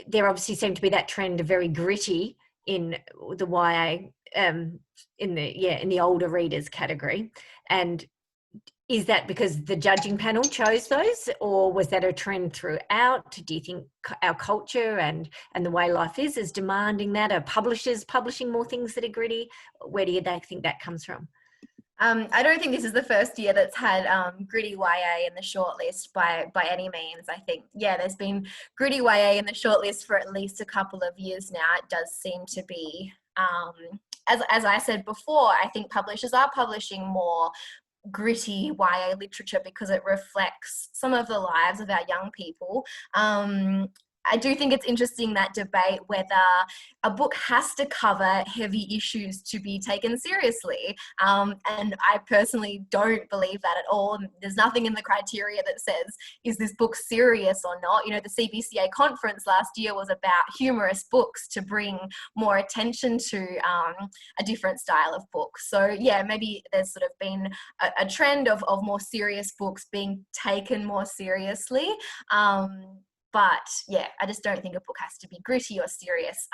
there obviously seemed to be that trend of very gritty in the YA, in the older readers category. And is that because the judging panel chose those, or was that a trend throughout? Do you think our culture and the way life is demanding that? Are publishers publishing more things that are gritty? Where do they think that comes from? I don't think this is the first year that's had gritty YA in the shortlist by any means. I think, there's been gritty YA in the shortlist for at least a couple of years now. It does seem to be, as I said before, I think publishers are publishing more gritty YA literature because it reflects some of the lives of our young people. I do think it's interesting, that debate whether a book has to cover heavy issues to be taken seriously. And I personally don't believe that at all. There's nothing in the criteria that says, is this book serious or not? The CBCA conference last year was about humorous books to bring more attention to a different style of book. So maybe there's sort of been a trend of more serious books being taken more seriously. But I just don't think a book has to be gritty or serious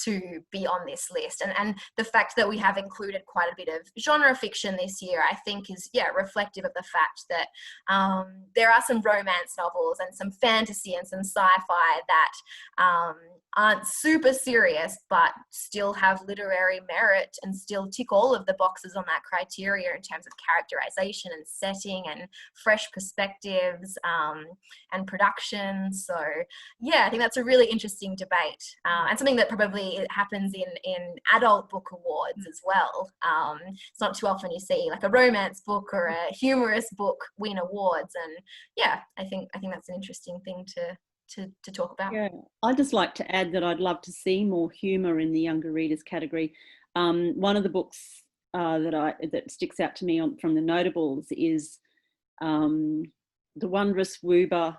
to be on this list. And the fact that we have included quite a bit of genre fiction this year, I think is, reflective of the fact that there are some romance novels and some fantasy and some sci-fi that aren't super serious, but still have literary merit and still tick all of the boxes on that criteria in terms of characterization and setting and fresh perspectives and production. So I think that's a really interesting debate, and something that probably happens in adult book awards as well. It's not too often you see like a romance book or a humorous book win awards, and I think that's an interesting thing to talk about. I'd just like to add that I'd love to see more humour in the younger readers category. One of the books that sticks out to me from the notables is The Wondrous Woober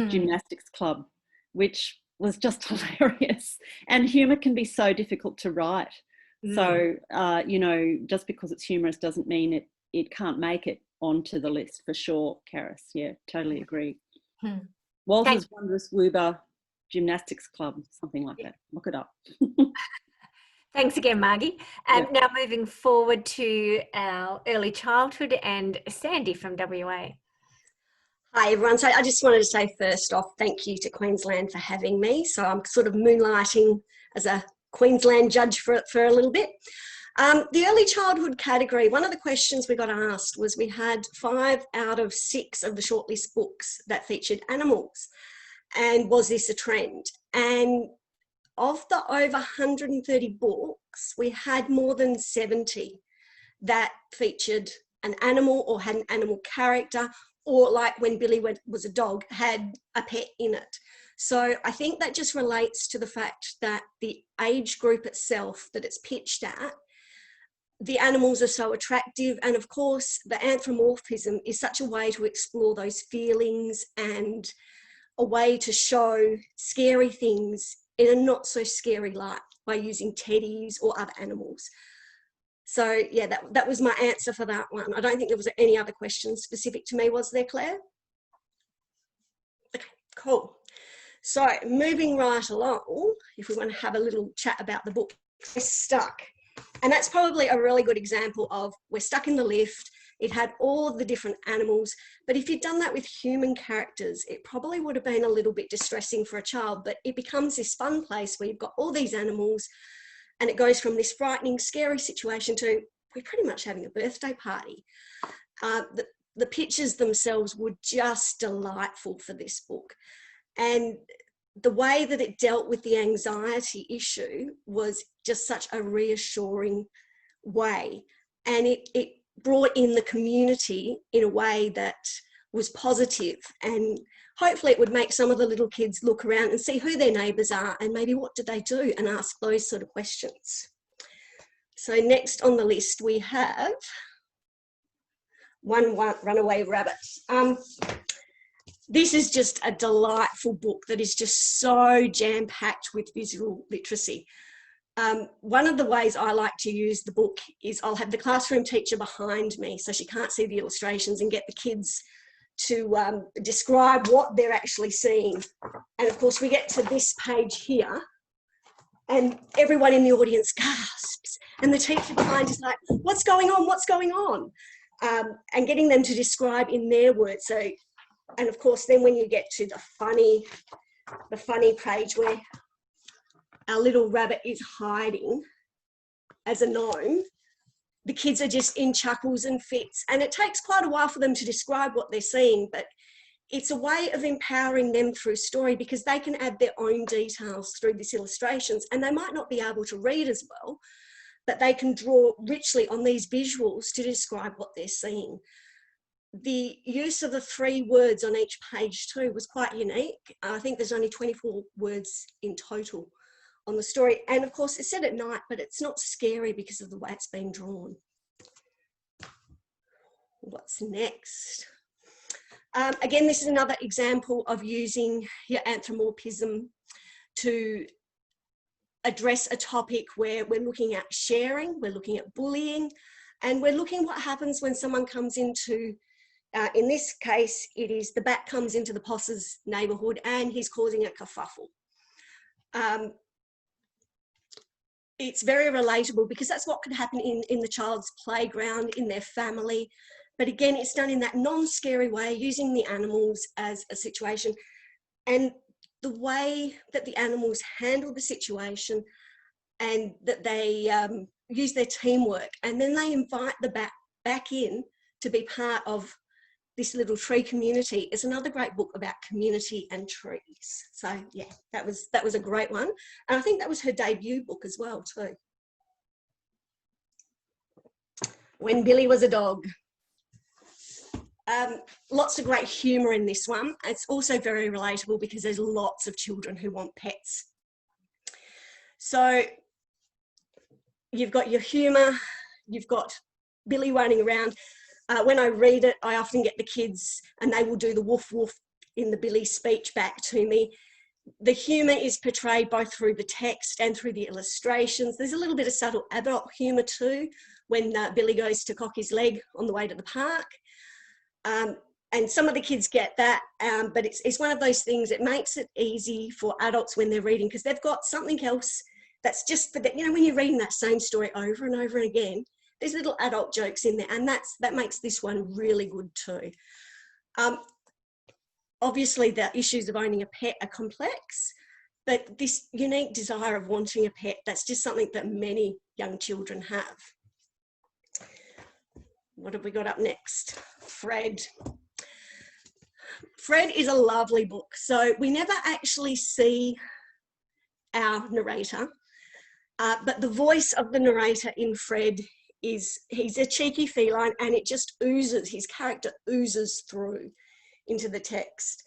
Gymnastics Club, which was just hilarious. And humour can be so difficult to write. So, you know, just because it's humorous doesn't mean it can't make it onto the list for sure, Karys. Yeah, totally agree. Walter's Wondrous Woober Gymnastics Club, something like that. Look it up. Thanks again, Margie. Now moving forward to our early childhood and Sandi from WA. Hi everyone. So I just wanted to say first off, thank you to Queensland for having me. So I'm sort of moonlighting as a Queensland judge for a little bit. The early childhood category, one of the questions we got asked was we had 5 out of 6 of the shortlist books that featured animals. And was this a trend? And of the over 130 books, we had more than 70 that featured an animal or had an animal character, or like when Billy was a dog, had a pet in it. So I think that just relates to the fact that the age group itself that it's pitched at, the animals are so attractive. And of course, the anthropomorphism is such a way to explore those feelings and a way to show scary things in a not so scary light by using teddies or other animals. So yeah, that was my answer for that one. I don't think there was any other questions specific to me, was there, Claire? Okay, cool. So moving right along, if we want to have a little chat about the book, We're Stuck. And that's probably a really good example of we're stuck in the lift. It had all of the different animals, but if you'd done that with human characters, it probably would have been a little bit distressing for a child, but it becomes this fun place where you've got all these animals and it goes from this frightening, scary situation to we're pretty much having a birthday party. The pictures themselves were just delightful for this book. And the way that it dealt with the anxiety issue was just such a reassuring way. And it brought in the community in a way that was positive, and hopefully it would make some of the little kids look around and see who their neighbours are and maybe what did they do, and ask those sort of questions. So next on the list we have One Runaway Rabbit. This is just a delightful book that is just so jam-packed with visual literacy. One of the ways I like to use the book is I'll have the classroom teacher behind me so she can't see the illustrations, and get the kids to describe what they're actually seeing. And of course we get to this page here and everyone in the audience gasps, and the teacher behind is like, what's going on, what's going on? And getting them to describe in their words. So, and of course then when you get to the funny page where our little rabbit is hiding as a gnome, the kids are just in chuckles and fits. And it takes quite a while for them to describe what they're seeing, but it's a way of empowering them through story, because they can add their own details through these illustrations, and they might not be able to read as well, but they can draw richly on these visuals to describe what they're seeing. The use of the 3 words on each page too was quite unique. I think there's only 24 words in total on the story. And of course it's set at night, but it's not scary because of the way it's been drawn. What's next? Again, this is another example of using your anthropomorphism to address a topic where we're looking at sharing, we're looking at bullying, and we're looking what happens when someone comes into, in this case, it is the bat comes into the Poss's neighbourhood and he's causing a kerfuffle. It's very relatable because that's what could happen in the child's playground, in their family. But again, it's done in that non-scary way, using the animals as a situation, and the way that the animals handle the situation, and that they use their teamwork, and then they invite the bat back in to be part of this little tree community. Is another great book about community and trees. So yeah, that was a great one. And I think that was her debut book as well too. When Billy Was a Dog. Lots of great humour in this one. It's also very relatable because there's lots of children who want pets. So you've got your humour, you've got Billy running around. When I read it, I often get the kids and they will do the woof woof in the Billy speech back to me. The humour is portrayed both through the text and through the illustrations. There's a little bit of subtle adult humour too, when Billy goes to cock his leg on the way to the park. And some of the kids get that, but it's one of those things, it makes it easy for adults when they're reading, because they've got something else that's just for that, you know, when you're reading that same story over and over again, there's little adult jokes in there, and that makes this one really good too. Obviously, the issues of owning a pet are complex, but this unique desire of wanting a pet, that's just something that many young children have. What have we got up next? Fred. Fred is a lovely book. So we never actually see our narrator, but the voice of the narrator in Fred is, he's a cheeky feline, and it just oozes, his character oozes through into the text.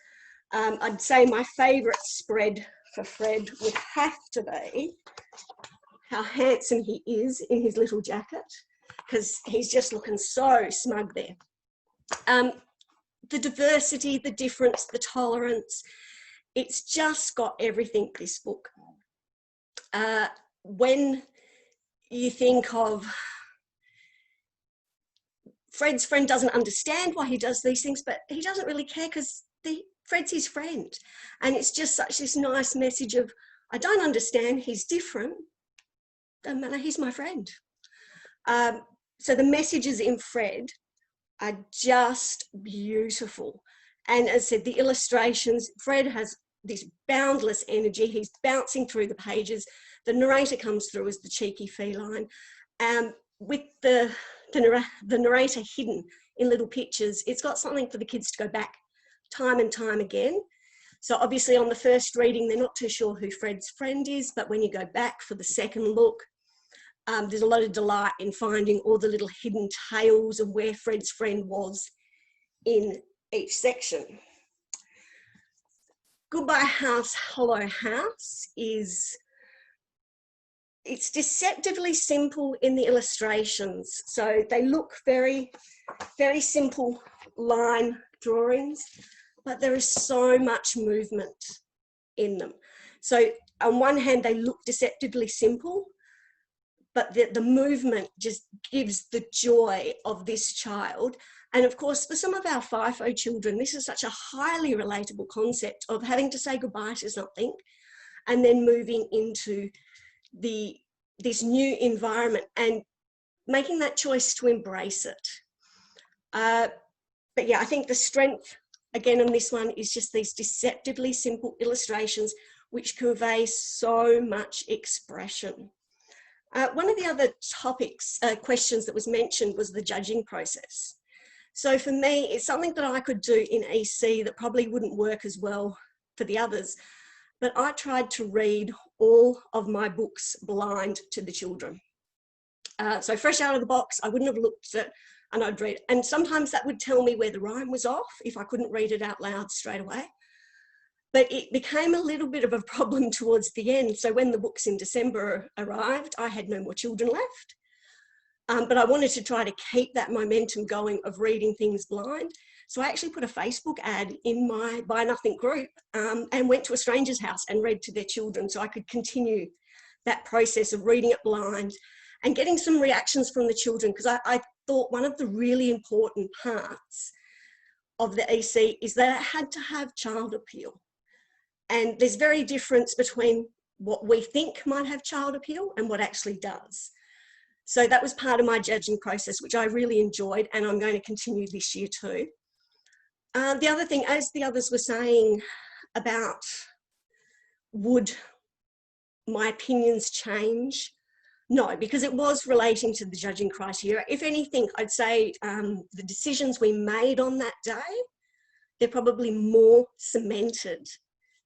I'd say my favourite spread for Fred would have to be how handsome he is in his little jacket, because he's just looking so smug there. The diversity, the difference, the tolerance, it's just got everything, this book. When you think of Fred's friend doesn't understand why he does these things, but he doesn't really care because Fred's his friend. And it's just such this nice message of, I don't understand, he's different, doesn't matter, he's my friend. So the messages in Fred are just beautiful. And as I said, the illustrations, Fred has this boundless energy. He's bouncing through the pages. The narrator comes through as the cheeky feline. With the narrator hidden in little pictures, it's got something for the kids to go back time and time again. So obviously on the first reading, they're not too sure who Fred's friend is, but when you go back for the second look, there's a lot of delight in finding all the little hidden tales of where Fred's friend was in each section. Goodbye House, Hollow House it's deceptively simple in the illustrations. So they look very, very simple line drawings, but there is so much movement in them. So on one hand, they look deceptively simple, but the movement just gives the joy of this child. And of course, for some of our FIFO children, this is such a highly relatable concept of having to say goodbye to something and then moving into this new environment and making that choice to embrace it. But yeah, I think the strength, again, on this one is just these deceptively simple illustrations which convey so much expression. One of the other questions that was mentioned was the judging process. So for me, it's something that I could do in EC that probably wouldn't work as well for the others, but I tried to read all of my books blind to the children. So fresh out of the box, I wouldn't have looked at it and I'd read it. And sometimes that would tell me where the rhyme was off if I couldn't read it out loud straight away. But it became a little bit of a problem towards the end. So when the books in December arrived, I had no more children left. But I wanted to try to keep that momentum going of reading things blind. So I actually put a Facebook ad in my Buy Nothing group and went to a stranger's house and read to their children so I could continue that process of reading it blind and getting some reactions from the children, because I thought one of the really important parts of the EC is that it had to have child appeal. And there's very difference between what we think might have child appeal and what actually does. So that was part of my judging process, which I really enjoyed, and I'm going to continue this year too. The other thing, as the others were saying about would my opinions change? No, because it was relating to the judging criteria. If anything, I'd say the decisions we made on that day, they're probably more cemented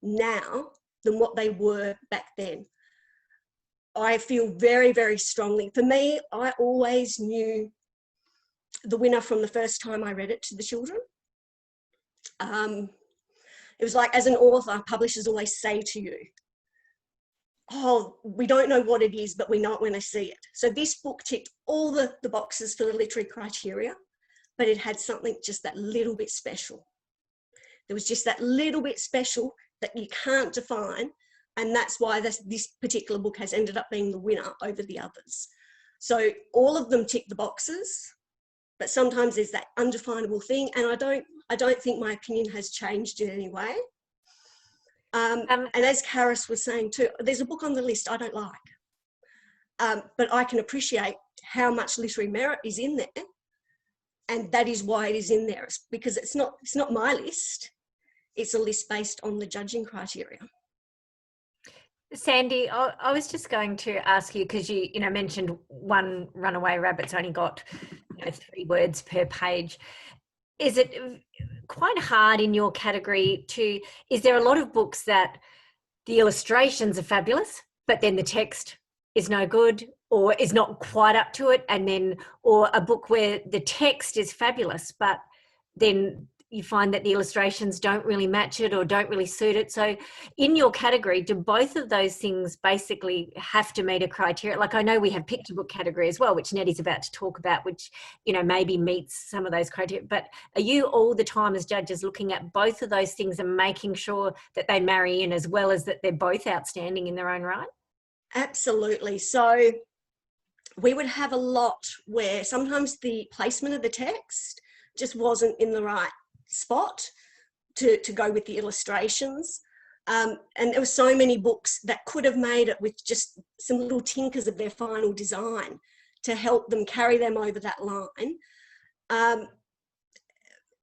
now than what they were back then. I feel very, very strongly. For me, I always knew the winner from the first time I read it to the children. It was like, as an author, publishers always say to you, oh, we don't know what it is, but we know it when I see it. So this book ticked all the boxes for the literary criteria, but it had something just that little bit special. There was just that little bit special that you can't define, and that's why this particular book has ended up being the winner over the others. So all of them tick the boxes, but sometimes there's that undefinable thing, and I don't think my opinion has changed in any way. And as Karys was saying too, there's a book on the list I don't like, but I can appreciate how much literary merit is in there, and that is why it is in there. It's because it's not my list. It's a list based on the judging criteria. Sandi, I was just going to ask you, because you mentioned One Runaway Rabbit's only got 3 words per page. Is it quite hard in your category is there a lot of books that the illustrations are fabulous, but then the text is no good or is not quite up to it, or a book where the text is fabulous, but then you find that the illustrations don't really match it or don't really suit it? So in your category, do both of those things basically have to meet a criteria? Like, I know we have picture book category as well, which Nettie's about to talk about, which, maybe meets some of those criteria. But are you all the time as judges looking at both of those things and making sure that they marry in, as well as that they're both outstanding in their own right? Absolutely. So we would have a lot where sometimes the placement of the text just wasn't in the right spot to go with the illustrations, and there were so many books that could have made it with just some little tinkers of their final design to help them carry them over that line.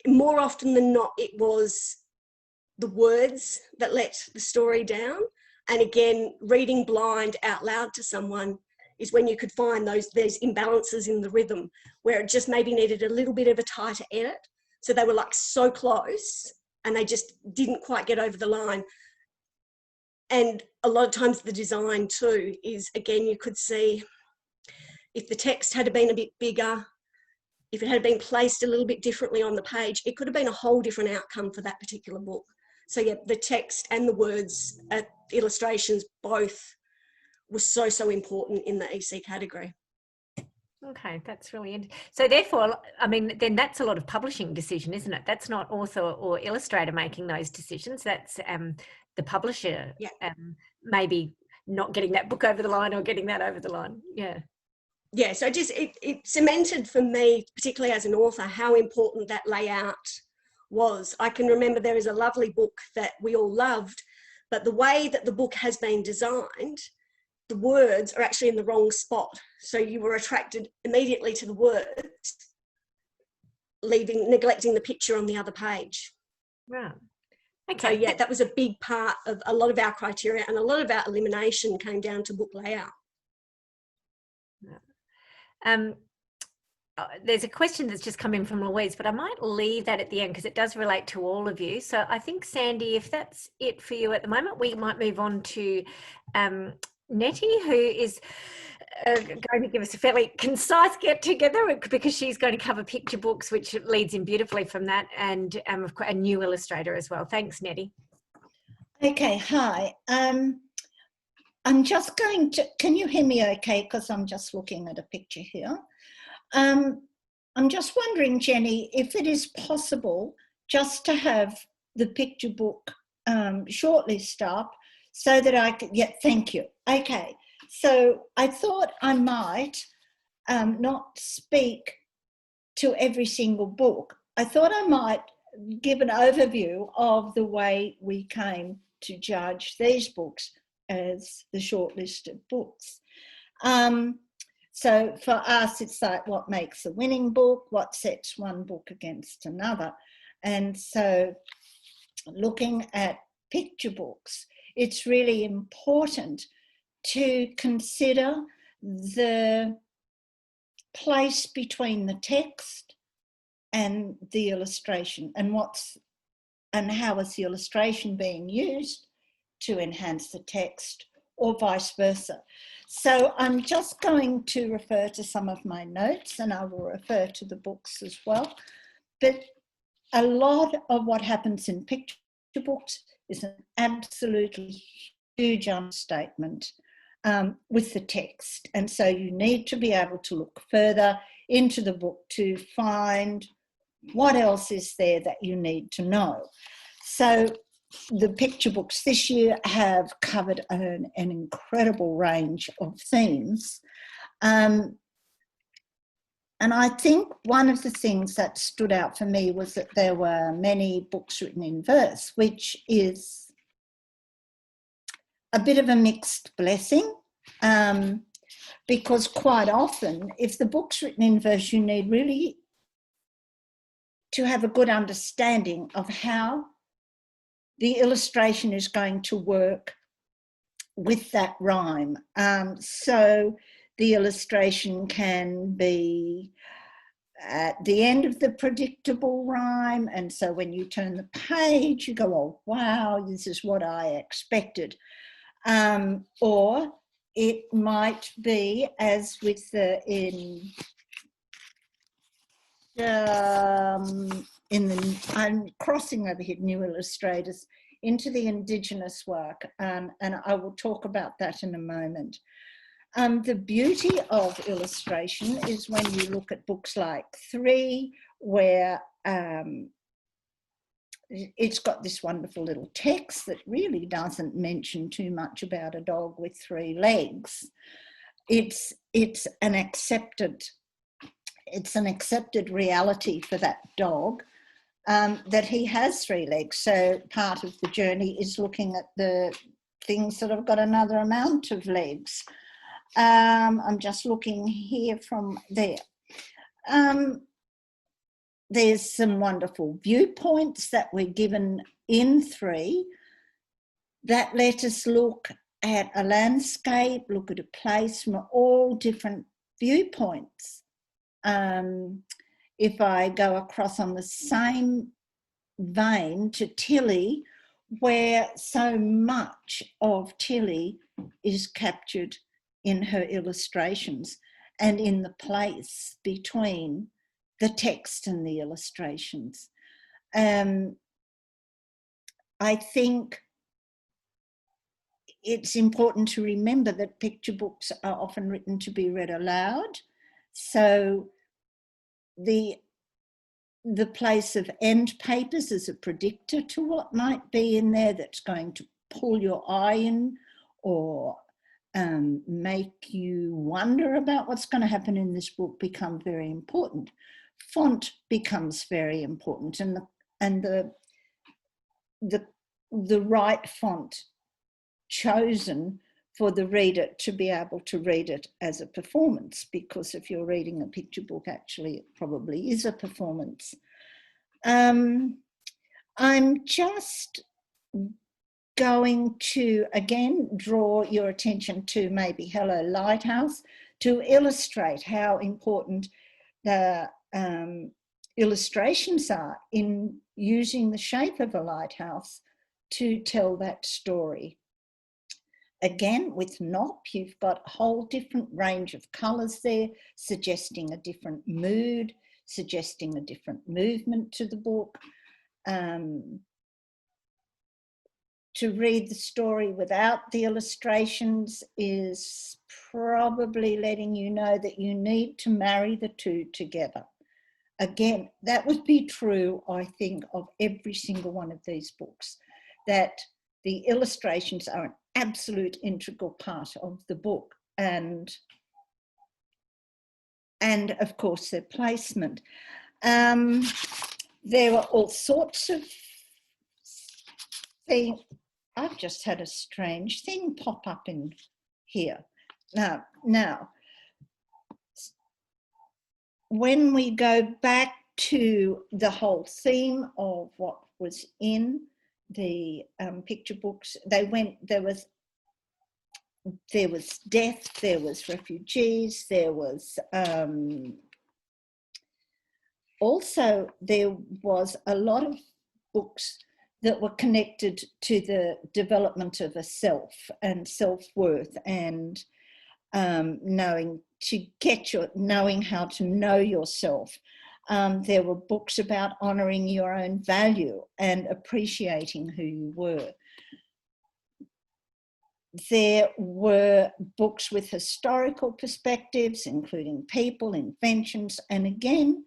More often than not, it was the words that let the story down, and again, reading blind out loud to someone is when you could find those imbalances in the rhythm, where it just maybe needed a little bit of a tighter edit. So they were like so close and they just didn't quite get over the line. And a lot of times the design too is, again, you could see if the text had been a bit bigger, if it had been placed a little bit differently on the page, it could have been a whole different outcome for that particular book. So yeah, the text and the words, illustrations, both were so important in the EC category. Okay, that's really interesting. So therefore, I mean, then that's a lot of publishing decision, isn't it? That's not author or illustrator making those decisions. That's the publisher maybe not getting that book over the line or getting that over the line. Yeah, so just it cemented for me, particularly as an author, how important that layout was. I can remember there is a lovely book that we all loved, but the way that the book has been designed, the words are actually in the wrong spot. So you were attracted immediately to the words, neglecting the picture on the other page. Right. Okay. So yeah, that was a big part of a lot of our criteria, and a lot of our elimination came down to book layout. There's a question that's just come in from Louise, but I might leave that at the end because it does relate to all of you. So I think, Sandi, if that's it for you at the moment, we might move on to Nettie, who is going to give us a fairly concise get-together because she's going to cover picture books, which leads in beautifully from that, and of course, a new illustrator as well. Thanks, Nettie. Okay, hi. I'm just going to, can you hear me okay? Because I'm just looking at a picture here. I'm just wondering, Jenny, if it is possible just to have the picture book shortlist up so that I could, thank you. Okay, so I thought I might not speak to every single book. I thought I might give an overview of the way we came to judge these books as the shortlisted books. So for us, it's like what makes a winning book, what sets one book against another. And so looking at picture books, it's really important to consider the place between the text and the illustration, and how is the illustration being used to enhance the text, or vice versa. So I'm just going to refer to some of my notes, and I will refer to the books as well. But a lot of what happens in picture books is an absolutely huge understatement with the text. And so you need to be able to look further into the book to find what else is there that you need to know. So the picture books this year have covered an incredible range of themes. And I think one of the things that stood out for me was that there were many books written in verse, which is a bit of a mixed blessing, because quite often, if the book's written in verse, you need really to have a good understanding of how the illustration is going to work with that rhyme. So the illustration can be at the end of the predictable rhyme, and so when you turn the page, you go, oh, wow, this is what I expected. Or it might be, as with I'm crossing over here, new illustrators, into the Indigenous work, and I will talk about that in a moment. The beauty of illustration is when you look at books like 3, where it's got this wonderful little text that really doesn't mention too much about a dog with 3 legs. It's an accepted reality for that dog, that he has 3 legs. So part of the journey is looking at the things that have got another amount of legs. I'm just looking here from there. There's some wonderful viewpoints that were given in 3 that let us look at a landscape, look at a place from all different viewpoints. If I go across on the same vein to Tilly, where so much of Tilly is captured in her illustrations and in the place between the text and the illustrations. I think it's important to remember that picture books are often written to be read aloud. So the place of end papers is a predictor to what might be in there that's going to pull your eye in or make you wonder about what's going to happen in this book become very important. Font becomes very important, and the right font chosen for the reader to be able to read it as a performance, because if you're reading a picture book, actually it probably is a performance. I'm just going to again draw your attention to maybe Hello Lighthouse to illustrate how important the illustrations are in using the shape of a lighthouse to tell that story. Again, with Nop, you've got a whole different range of colours there, suggesting a different mood, suggesting a different movement to the book. To read the story without the illustrations is probably letting you know that you need to marry the 2 together. Again, that would be true, I think, of every single one of these books, that the illustrations are an absolute integral part of the book, and of course their placement. There were all sorts of things. I've just had a strange thing pop up in here. Now, when we go back to the whole theme of what was in the picture books, there was death, there was refugees, there was also there was a lot of books that were connected to the development of a self and self-worth, and knowing how to know yourself. There were books about honouring your own value and appreciating who you were. There were books with historical perspectives, including people, inventions, and again,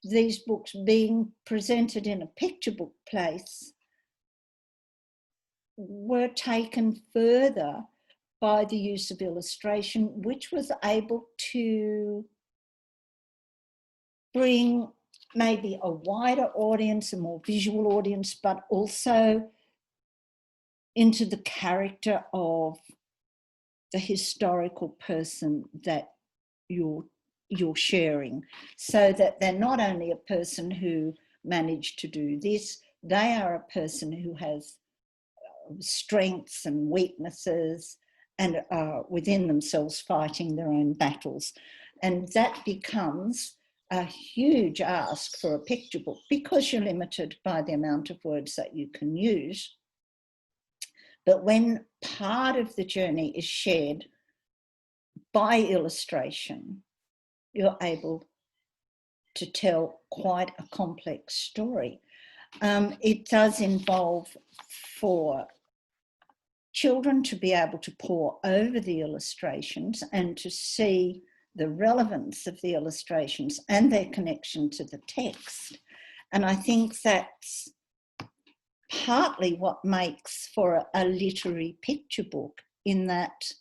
these books being presented in a picture book place were taken further by the use of illustration, which was able to bring maybe a wider audience, a more visual audience, but also into the character of the historical person that you're sharing, so that they're not only a person who managed to do this, they are a person who has strengths and weaknesses and are within themselves fighting their own battles. And that becomes a huge ask for a picture book because you're limited by the amount of words that you can use. But when part of the journey is shared by illustration, you're able to tell quite a complex story. It does involve for children to be able to pore over the illustrations and to see the relevance of the illustrations and their connection to the text. And I think that's partly what makes for a literary picture book, in that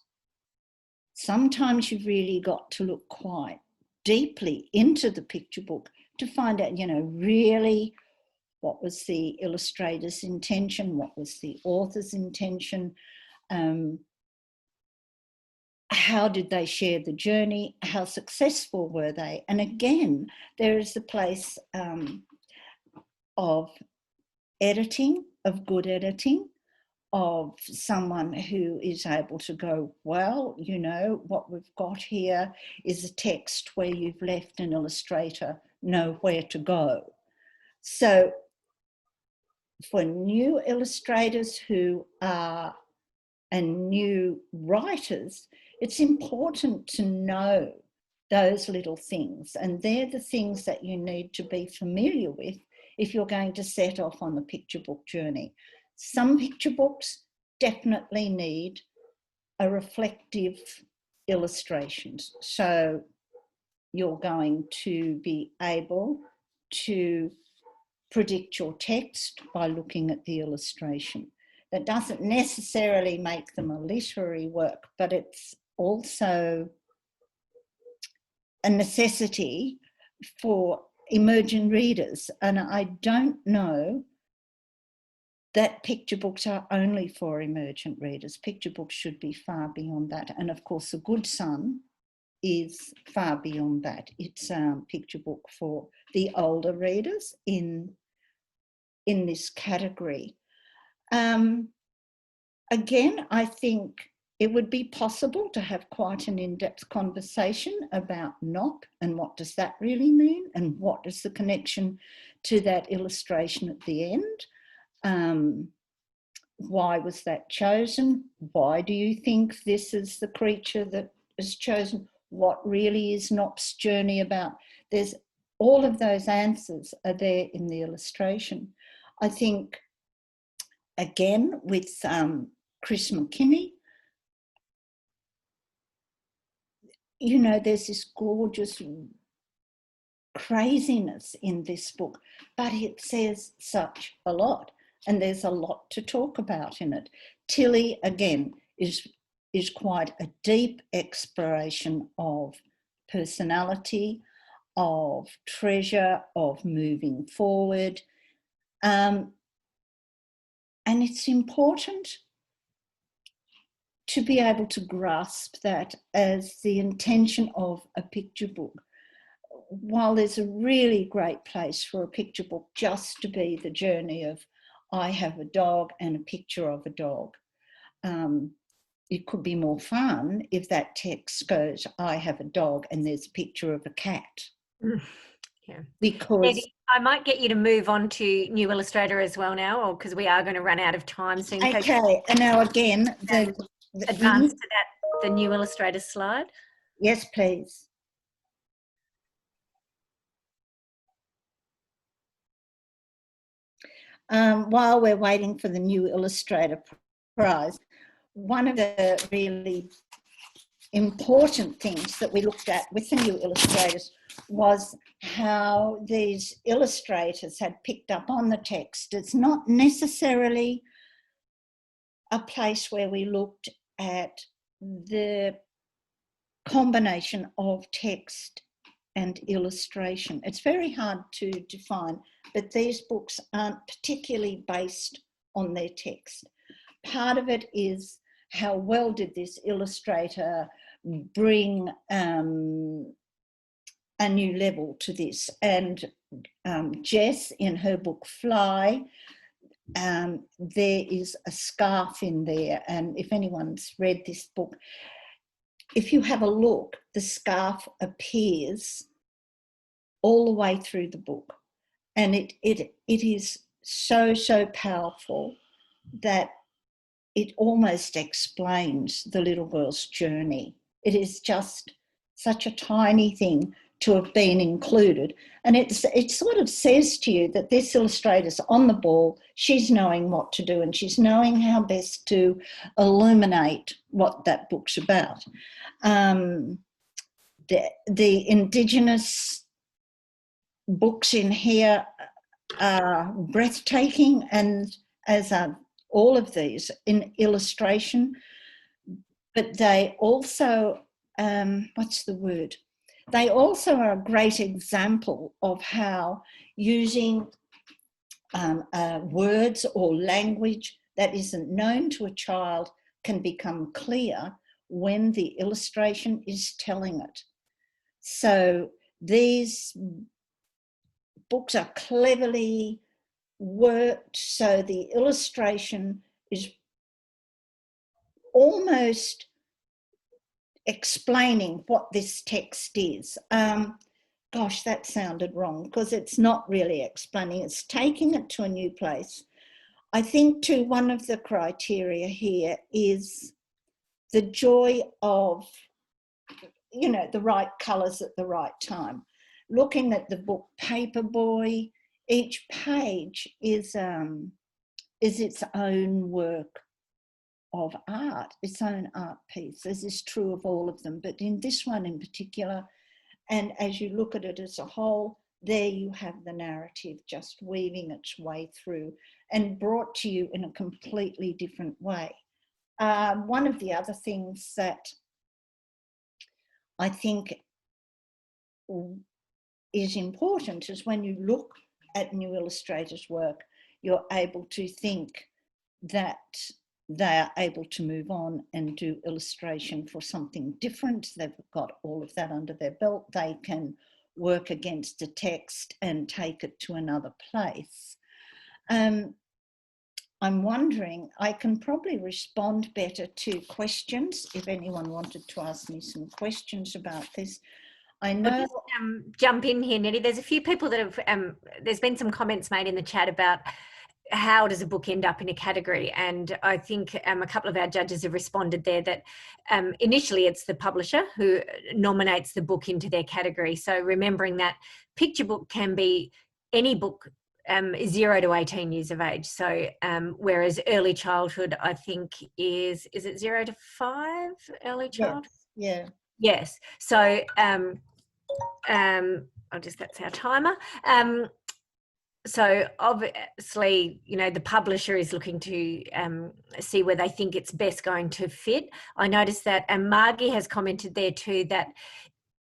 sometimes you've really got to look quite deeply into the picture book to find out, really what was the illustrator's intention, what was the author's intention, how did they share the journey, how successful were they? And again, there is the place of editing, of good editing, of someone who is able to go, well, what we've got here is a text where you've left an illustrator know where to go. So for new illustrators who are and new writers, it's important to know those little things. And they're the things that you need to be familiar with if you're going to set off on the picture book journey. Some picture books definitely need a reflective illustrations. So you're going to be able to predict your text by looking at the illustration. That doesn't necessarily make them a literary work, but it's also a necessity for emerging readers. And I don't know that picture books are only for emergent readers. Picture books should be far beyond that. And of course, A Good Son is far beyond that. It's a picture book for the older readers in this category. Again, I think it would be possible to have quite an in-depth conversation about knock and what does that really mean and what is the connection to that illustration at the end. Why was that chosen? Why do you think this is the creature that is chosen? What really is Nop's journey about? There's all of those answers are there in the illustration. I think, again, with Chris McKinney, there's this gorgeous craziness in this book, but it says such a lot, and there's a lot to talk about in it. Tilly, again, is quite a deep exploration of personality, of treasure, of moving forward. And it's important to be able to grasp that as the intention of a picture book. While there's a really great place for a picture book just to be the journey of, I have a dog and a picture of a dog. It could be more fun if that text goes, I have a dog and there's a picture of a cat. Yeah. Because Eddie, I might get you to move on to New Illustrator as well now, or because we are going to run out of time soon. Okay, and now again, advance to the New Illustrator slide. Yes, please. While we're waiting for the New Illustrator Prize, one of the really important things that we looked at with the new illustrators was how these illustrators had picked up on the text. It's not necessarily a place where we looked at the combination of text and illustration. It's very hard to define, but these books aren't particularly based on their text. Part of it is how well did this illustrator bring a new level to this. And Jess, in her book Fly, there is a scarf in there, and if anyone's read this book, if you have a look, the scarf appears all the way through the book, and it is so powerful that it almost explains the little girl's journey. It is just such a tiny thing to have been included, and it sort of says to you that this illustrator's on the ball, she's knowing what to do, and she's knowing how best to illuminate what that book's about. The Indigenous books in here are breathtaking, and as are all of these in illustration, but they also, what's the word? They also are a great example of how using words or language that isn't known to a child can become clear when the illustration is telling it. So these books are cleverly worked, so the illustration is almost explaining what this text is. Gosh, that sounded wrong, because it's not really explaining, it's taking it to a new place. I think too, one of the criteria here is the joy of, you know, the right colours at the right time. Looking at the book Paperboy, each page is its own work of art, its own art piece. This is true of all of them, but in this one in particular, and as you look at it as a whole, there you have the narrative just weaving its way through and brought to you in a completely different way. One of the other things that I think is important is when you look at new illustrators' work, you're able to think that they are able to move on and do illustration for something different. They've got all of that under their belt. They can work against a text and take it to another place. I'm wondering, I can probably respond better to questions if anyone wanted to ask me some questions about this. I know. I'll just, jump in here, Nettie. There's a few people that have, there's been some comments made in the chat about how does a book end up in a category, and I think a couple of our judges have responded there that initially it's the publisher who nominates the book into their category. So remembering that picture book can be any book 0 to 18 years of age. So whereas early childhood, I think is it 0 to 5 early childhood? Yeah. Yes. So that's our timer. So obviously, you know, the publisher is looking to see where they think it's best going to fit. I noticed that, and Margie has commented there too, that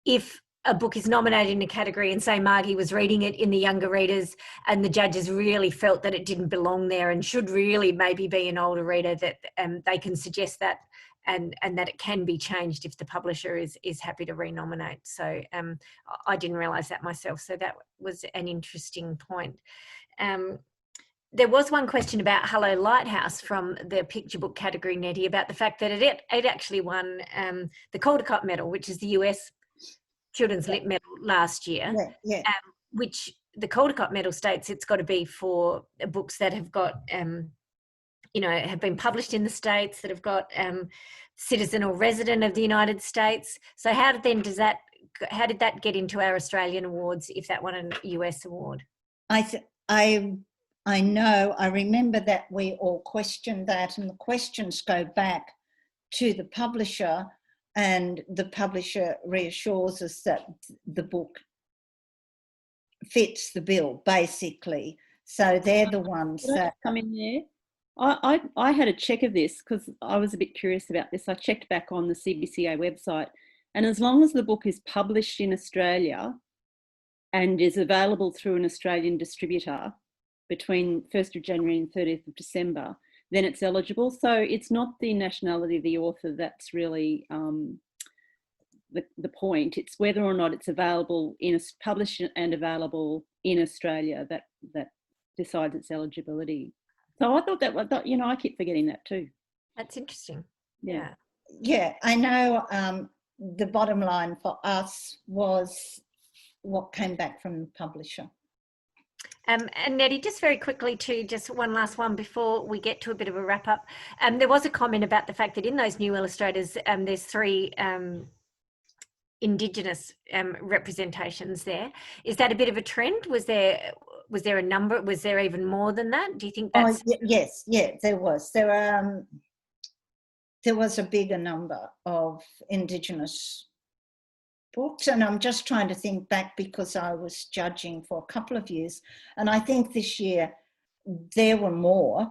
if a book is nominated in a category and say Margie was reading it in the younger readers and the judges really felt that it didn't belong there and should really maybe be an older reader, that they can suggest that and that it can be changed if the publisher is happy to renominate. So I didn't realise that myself. So that was an interesting point. There was one question about Hello Lighthouse from the picture book category, Nettie, about the fact that it actually won the Caldecott Medal, which is the US Children's Lit Medal last year, which the Caldecott Medal states it's got to be for books that have got you know, have been published in the States, that have got citizen or resident of the United States. So how did that get into our Australian awards if that won a US award? I know, I remember that we all questioned that, and the questions go back to the publisher, and the publisher reassures us that the book fits the bill, basically. So they're the ones that come in there. I had a check of this because I was a bit curious about this. I checked back on the CBCA website, and as long as the book is published in Australia and is available through an Australian distributor between 1st of January and 30th of December, then it's eligible. So it's not the nationality of the author that's really the point. It's whether or not it's available published and available in Australia that decides its eligibility. So I thought that, you know, I keep forgetting that too. That's interesting. Yeah. Yeah, I know the bottom line for us was what came back from the publisher. And Nettie, just very quickly too, just one last one before we get to a bit of a wrap up. There was a comment about the fact that in those new illustrators, there's 3 Indigenous representations there. Is that a bit of a trend? Was there a number? Was there even more than that? Do you think that's? Oh, yes, yeah, there was. There was a bigger number of Indigenous books, and I'm just trying to think back because I was judging for a couple of years, and I think this year there were more,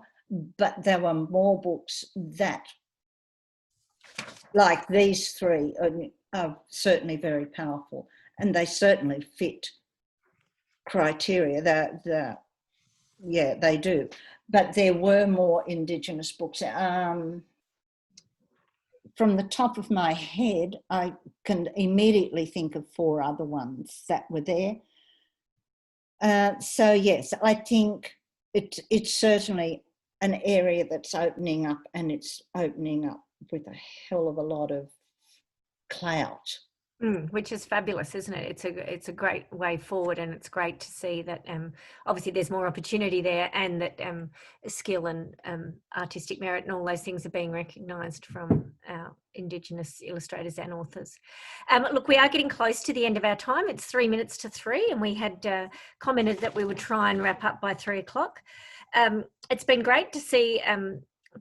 but there were more books that, like these 3, are certainly very powerful, and they certainly fit criteria. Yeah, they do. But there were more Indigenous books. From the top of my head, I can immediately think of 4 other ones that were there. So yes, I think it's certainly an area that's opening up, and it's opening up with a hell of a lot of clout. Which is fabulous, isn't it? It's a great way forward, and it's great to see that obviously there's more opportunity there, and that skill and artistic merit and all those things are being recognised from our Indigenous illustrators and authors. Look, we are getting close to the end of our time. It's 3 minutes to 3, and we had commented that we would try and wrap up by 3 o'clock. It's been great to see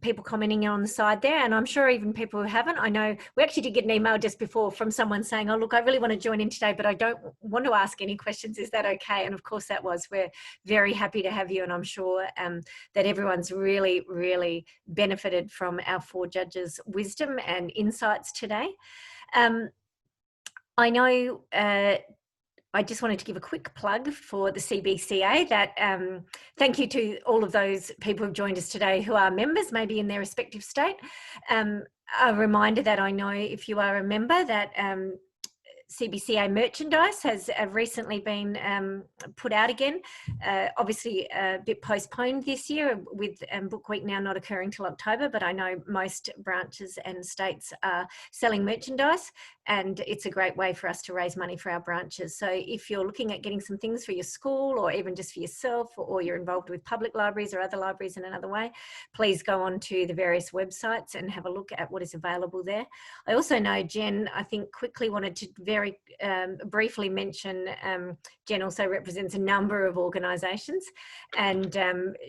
people commenting on the side there, and I'm sure even people who haven't. I know we actually did get an email just before from someone saying, oh look, I really want to join in today, but I don't want to ask any questions, is that okay? And of course that was. We're very happy to have you, and I'm sure that everyone's really benefited from our 4 judges' wisdom and insights today. I know I just wanted to give a quick plug for the CBCA that thank you to all of those people who've joined us today who are members, maybe in their respective state. A reminder that I know if you are a member that CBCA merchandise has recently been put out again. Obviously a bit postponed this year with Book Week now not occurring till October, but I know most branches and states are selling merchandise, and it's a great way for us to raise money for our branches. So if you're looking at getting some things for your school, or even just for yourself, or you're involved with public libraries or other libraries in another way, please go on to the various websites and have a look at what is available there. I also know Jen, I think, quickly wanted to very briefly mention, Jen also represents a number of organisations, and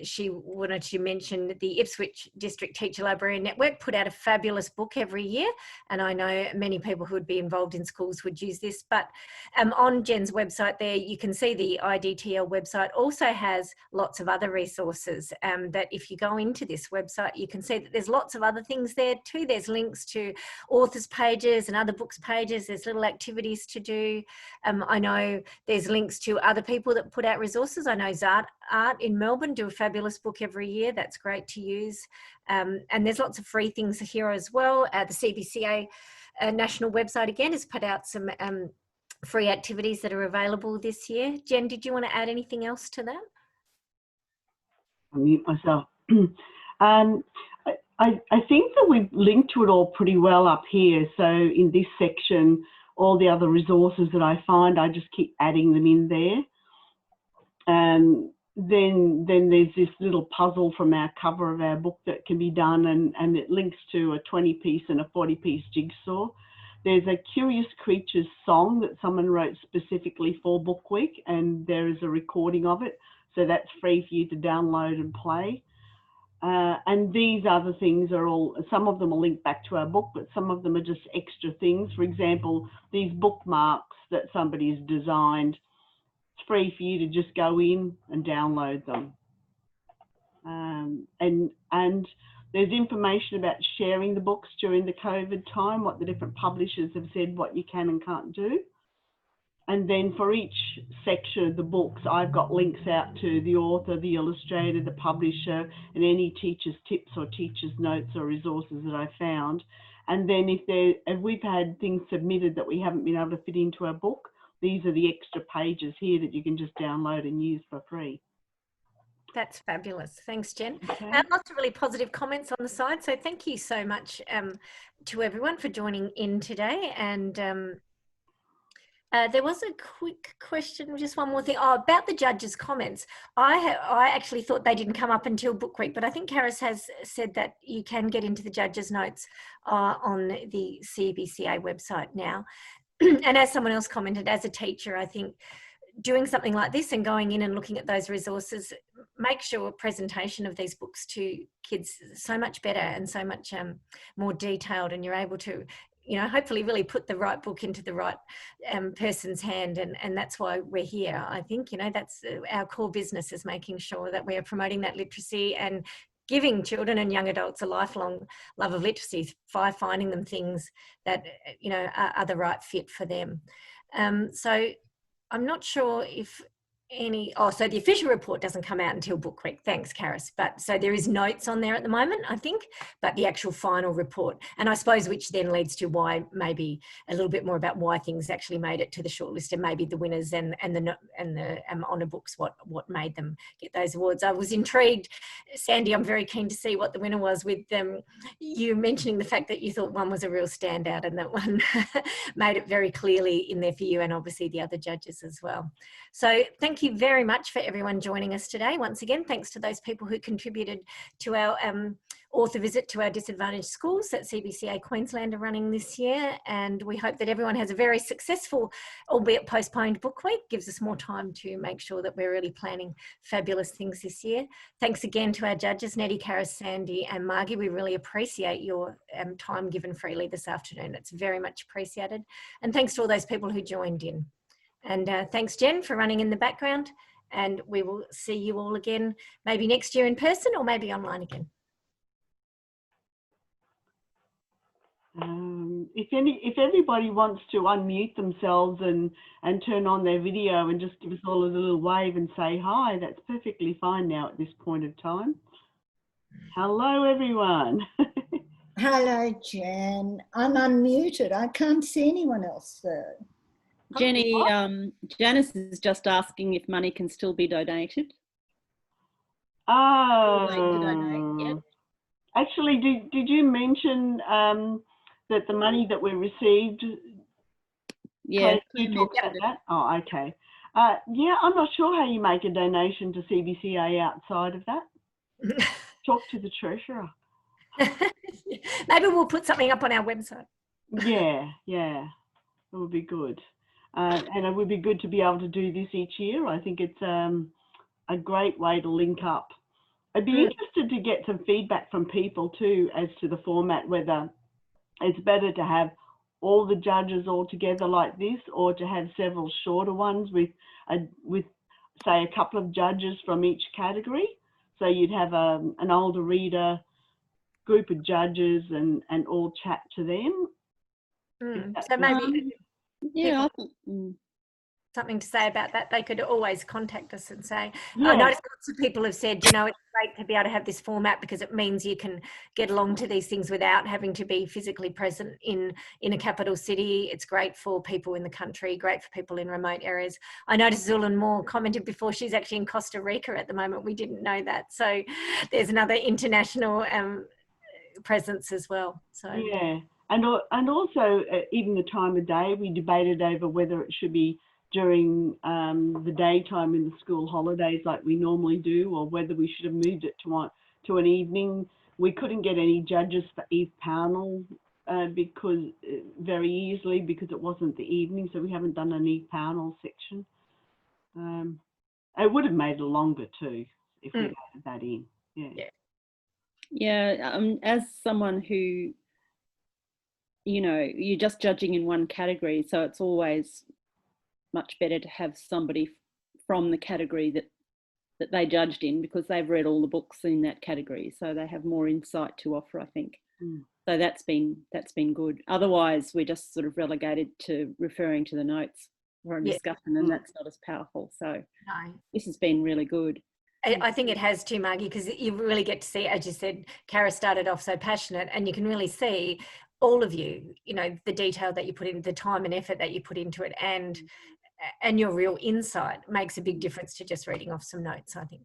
she wanted to mention the Ipswich District Teacher Librarian Network put out a fabulous book every year, and I know many people who would be involved in schools would use this. But on Jen's website there, you can see the IDTL website also has lots of other resources that if you go into this website, you can see that there's lots of other things there too. There's links to authors pages and other books pages. There's little activities to do. I know there's links to other people that put out resources. I know Zart Art in Melbourne do a fabulous book every year. That's great to use. And there's lots of free things here as well. The CBCA national website again has put out some free activities that are available this year. Jen, did you want to add anything else to that? I'll mute myself. I think that we've linked to it all pretty well up here. So in this section, all the other resources that I find, I just keep adding them in there. Then there's this little puzzle from our cover of our book that can be done, and it links to a 20-piece and a 40-piece jigsaw. There's a Curious Creatures song that someone wrote specifically for Book Week, and there is a recording of it. So that's free for you to download and play. And these other things are all, some of them are linked back to our book, but some of them are just extra things. For example, these bookmarks that somebody's designed, it's free for you to just go in and download them. And there's information about sharing the books during the COVID time, what the different publishers have said, what you can and can't do. And then for each section of the books, I've got links out to the author, the illustrator, the publisher, and any teacher's tips or teacher's notes or resources that I found. And then if we've had things submitted that we haven't been able to fit into our book, these are the extra pages here that you can just download and use for free. That's fabulous. Thanks, Jen. Okay. Lots of really positive comments on the side. So thank you so much to everyone for joining in today. And there was a quick question, just one more thing. Oh, about the judges' comments. I actually thought they didn't come up until Book Week, but I think Karys has said that you can get into the judges' notes on the CBCA website now. And as someone else commented, as a teacher, I think doing something like this and going in and looking at those resources makes your presentation of these books to kids so much better and so much more detailed, and you're able to, you know, hopefully really put the right book into the right person's hand. And that's why we're here. I think, you know, that's our core business, is making sure that we're promoting that literacy and giving children and young adults a lifelong love of literacy by finding them things that, you know, are the right fit for them. So I'm not sure if so the official report doesn't come out until Book Week. Thanks, Karys. But so there is notes on there at the moment, I think, but the actual final report, and I suppose which then leads to why, maybe a little bit more about why things actually made it to the shortlist, and maybe the winners and the honour books, what made them get those awards. I was intrigued, Sandi. I'm very keen to see what the winner was, with you mentioning the fact that you thought one was a real standout, and that one made it very clearly in there for you, and obviously the other judges as well. So thank you very much for everyone joining us today. Once again, thanks to those people who contributed to our author visit to our disadvantaged schools that CBCA Queensland are running this year. And we hope that everyone has a very successful, albeit postponed, Book Week. Gives us more time to make sure that we're really planning fabulous things this year. Thanks again to our judges, Nette, Karys, Sandi and Margie. We really appreciate your time given freely this afternoon. It's very much appreciated. And thanks to all those people who joined in. And thanks, Jen, for running in the background. And we will see you all again, maybe next year in person or maybe online again. If everybody wants to unmute themselves and turn on their video and just give us all a little wave and say hi, that's perfectly fine now at this point of time. Hello, everyone. Hello, Jen. I'm unmuted. I can't see anyone else though. Jenny, Janice is just asking if money can still be donated. Oh, actually, did you mention that the money that we received? Yeah, you talked about that. Oh, okay. Yeah, I'm not sure how you make a donation to CBCA outside of that. Talk to the treasurer. Maybe we'll put something up on our website. Yeah, it would be good. And it would be good to be able to do this each year. I think it's a great way to link up. I'd be interested to get some feedback from people too as to the format, whether it's better to have all the judges all together like this, or to have several shorter ones with say a couple of judges from each category. So you'd have an older reader group of judges and all chat to them. So maybe yeah, something to say about that. They could always contact us and say, I noticed lots of people have said, you know, it's great to be able to have this format because it means you can get along to these things without having to be physically present in a capital city. It's great for people in the country, great for people in remote areas. I noticed Zulan Moore commented before, she's actually in Costa Rica at the moment. We didn't know that. So there's another international presence as well. So yeah, and also even the time of day, we debated over whether it should be during the daytime in the school holidays like we normally do, or whether we should have moved it to an evening. We couldn't get any judges for Eve Pownell because very easily, because it wasn't the evening, so we haven't done an Eve Pownell section. It would have made it longer too if we added that in. Yeah, as someone who, you know, you're just judging in one category, so it's always much better to have somebody from the category that that they judged in, because they've read all the books in that category, so they have more insight to offer, I think. So that's been good. Otherwise, we're just sort of relegated to referring to the notes for a discussion, and that's not as powerful. So this has been really good. I think it has too, Margie, because you really get to see, as you said, Karys started off so passionate, and you can really see all of you, you know, the detail that you put in, the time and effort that you put into it, and your real insight makes a big difference to just reading off some notes, I think.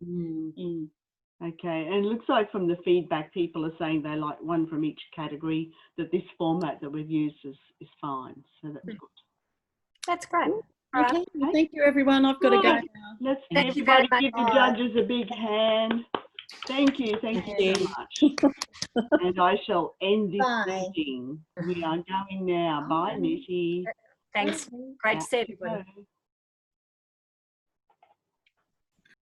Okay, and it looks like from the feedback, people are saying they like one from each category, that this format that we've used is fine. So that's good. That's great. Okay, well, thank you, everyone. I've got to go now. Let's Thank you very everybody give the judges a big hand. Thank you so much. And I shall end this meeting. We are going now. Bye, Nettie. Thanks. Great to see everybody.